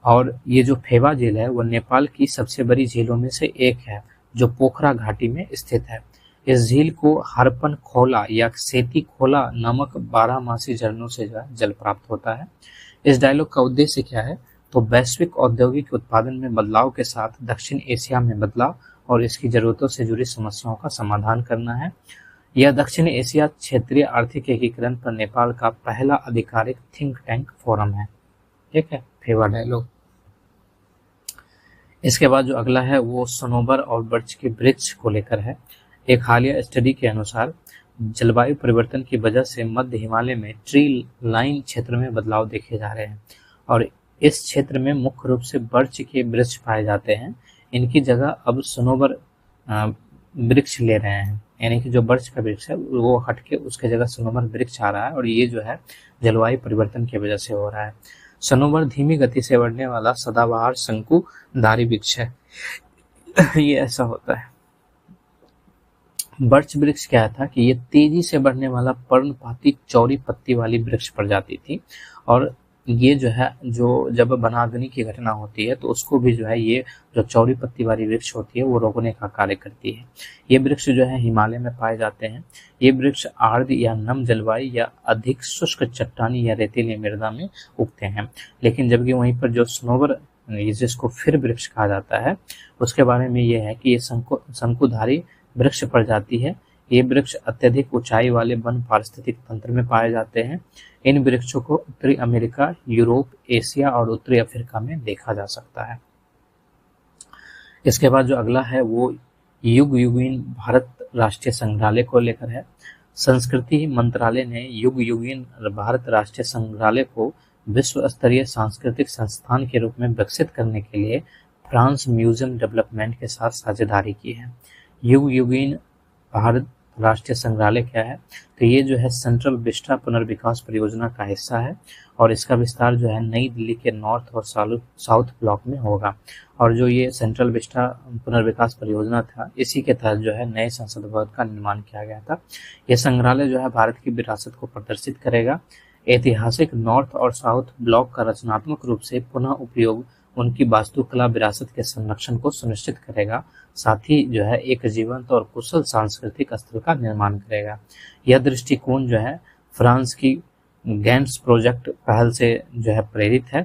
और ये जो फेवा झील है वो नेपाल की सबसे बड़ी झीलों में से एक है जो पोखरा घाटी में स्थित है। इस झील को हरपन खोला या सेती खोला नामक 12 झरनों से जो है जल प्राप्त होता है। इस डायलॉग का उद्देश्य क्या है? तो वैश्विक औद्योगिक उत्पादन में बदलाव के साथ दक्षिण एशिया में बदलाव और इसकी जरूरतों से जुड़ी समस्याओं का समाधान करना है। यह दक्षिण एशिया क्षेत्रीय आर्थिक एकीकरण पर नेपाल का पहला आधिकारिक थिंक टैंक फोरम है, ठीक है, फेवा डायलॉग। इसके बाद जो अगला है वो सनोबर और बर्च के वृक्ष को लेकर है। एक हालिया स्टडी के अनुसार जलवायु परिवर्तन की वजह से मध्य हिमालय में ट्री लाइन क्षेत्र में बदलाव देखे जा रहे हैं और इस क्षेत्र में मुख्य रूप से बर्च के वृक्ष पाए जाते हैं। इनकी जगह अब सनोबर वृक्ष ले रहे हैं, यानी कि जो बर्च का वृक्ष है वो हट के उसके जगह सनोबर वृक्ष आ रहा है और ये जो है जलवायु परिवर्तन की वजह से हो रहा है। सनोबर धीमी गति से बढ़ने वाला सदाबहार शंकुधारी वृक्ष है। ये ऐसा होता है। बर्च वृक्ष क्या था कि ये तेजी से बढ़ने वाला पर्णपाती चौड़ी पत्ती वाली वृक्ष प्रजाति थी और ये जो है जो जब वनाग्नि की घटना होती है तो उसको भी जो है ये जो चौड़ी पत्ती वाली वृक्ष होती है वो रोकने का कार्य करती है। ये वृक्ष जो है हिमालय में पाए जाते हैं। ये वृक्ष आर्द्र या नम जलवायु या अधिक शुष्क चट्टानी या रेतीली मृदा में उगते हैं। लेकिन जबकि वहीं पर जो सनोबर जिसको फिर वृक्ष कहा जाता है उसके बारे में ये है कि ये शंकुधारी वृक्ष प्रजाति है। ये वृक्ष अत्यधिक ऊंचाई वाले वन पारिस्थितिक तंत्र में पाए जाते हैं। इन वृक्षों को उत्तरी अमेरिका, यूरोप, एशिया और उत्तरी अफ्रीका में देखा जा सकता है। इसके बाद जो अगला है वो युग युगीन भारत राष्ट्रीय संग्रहालय को लेकर है। संस्कृति मंत्रालय ने युग युगीन भारत राष्ट्रीय संग्रहालय को विश्व स्तरीय सांस्कृतिक संस्थान के रूप में विकसित करने के लिए फ्रांस म्यूजियम डेवलपमेंट के साथ साझेदारी की है। युग युगीन भारत राष्ट्रीय संग्रहालय क्या है? तो ये जो है सेंट्रल विस्टा पुनर्विकास परियोजना का हिस्सा है और इसका विस्तार जो है नई दिल्ली के नॉर्थ और साउथ ब्लॉक में होगा और जो ये सेंट्रल विस्टा पुनर्विकास परियोजना था इसी के तहत जो है नए संसद भवन का निर्माण किया गया था। यह संग्रहालय जो है भारत की विरासत को प्रदर्शित करेगा। ऐतिहासिक नॉर्थ और साउथ ब्लॉक का रचनात्मक रूप से पुनः उपयोग उनकी वास्तुकला विरासत के संरक्षण को सुनिश्चित करेगा, साथ ही जो है एक जीवंत और कुशल सांस्कृतिक स्थल का निर्माण करेगा। यह दृष्टिकोण जो है फ्रांस की गैंट्स प्रोजेक्ट पहल से जो है प्रेरित है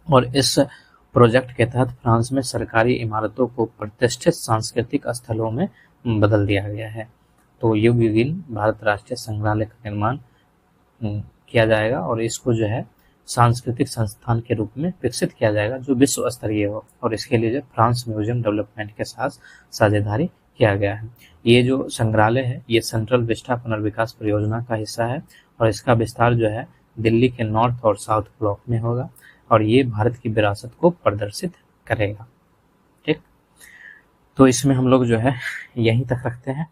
और इस प्रोजेक्ट के तहत फ्रांस में सरकारी इमारतों को प्रतिष्ठित सांस्कृतिक स्थलों में बदल दिया गया है। तो युगयुगीन भारत राष्ट्रीय संग्रहालय का निर्माण किया जाएगा और इसको जो है सांस्कृतिक संस्थान के रूप में विकसित किया जाएगा जो विश्व स्तरीय हो, और इसके लिए जो फ्रांस म्यूजियम डेवलपमेंट के साथ साझेदारी किया गया है। ये जो संग्रहालय है ये सेंट्रल विस्टा पुनर्विकास परियोजना का हिस्सा है और इसका विस्तार जो है दिल्ली के नॉर्थ और साउथ ब्लॉक में होगा और ये भारत की विरासत को प्रदर्शित करेगा। ठीक, तो इसमें हम लोग जो है यहीं तक रखते हैं।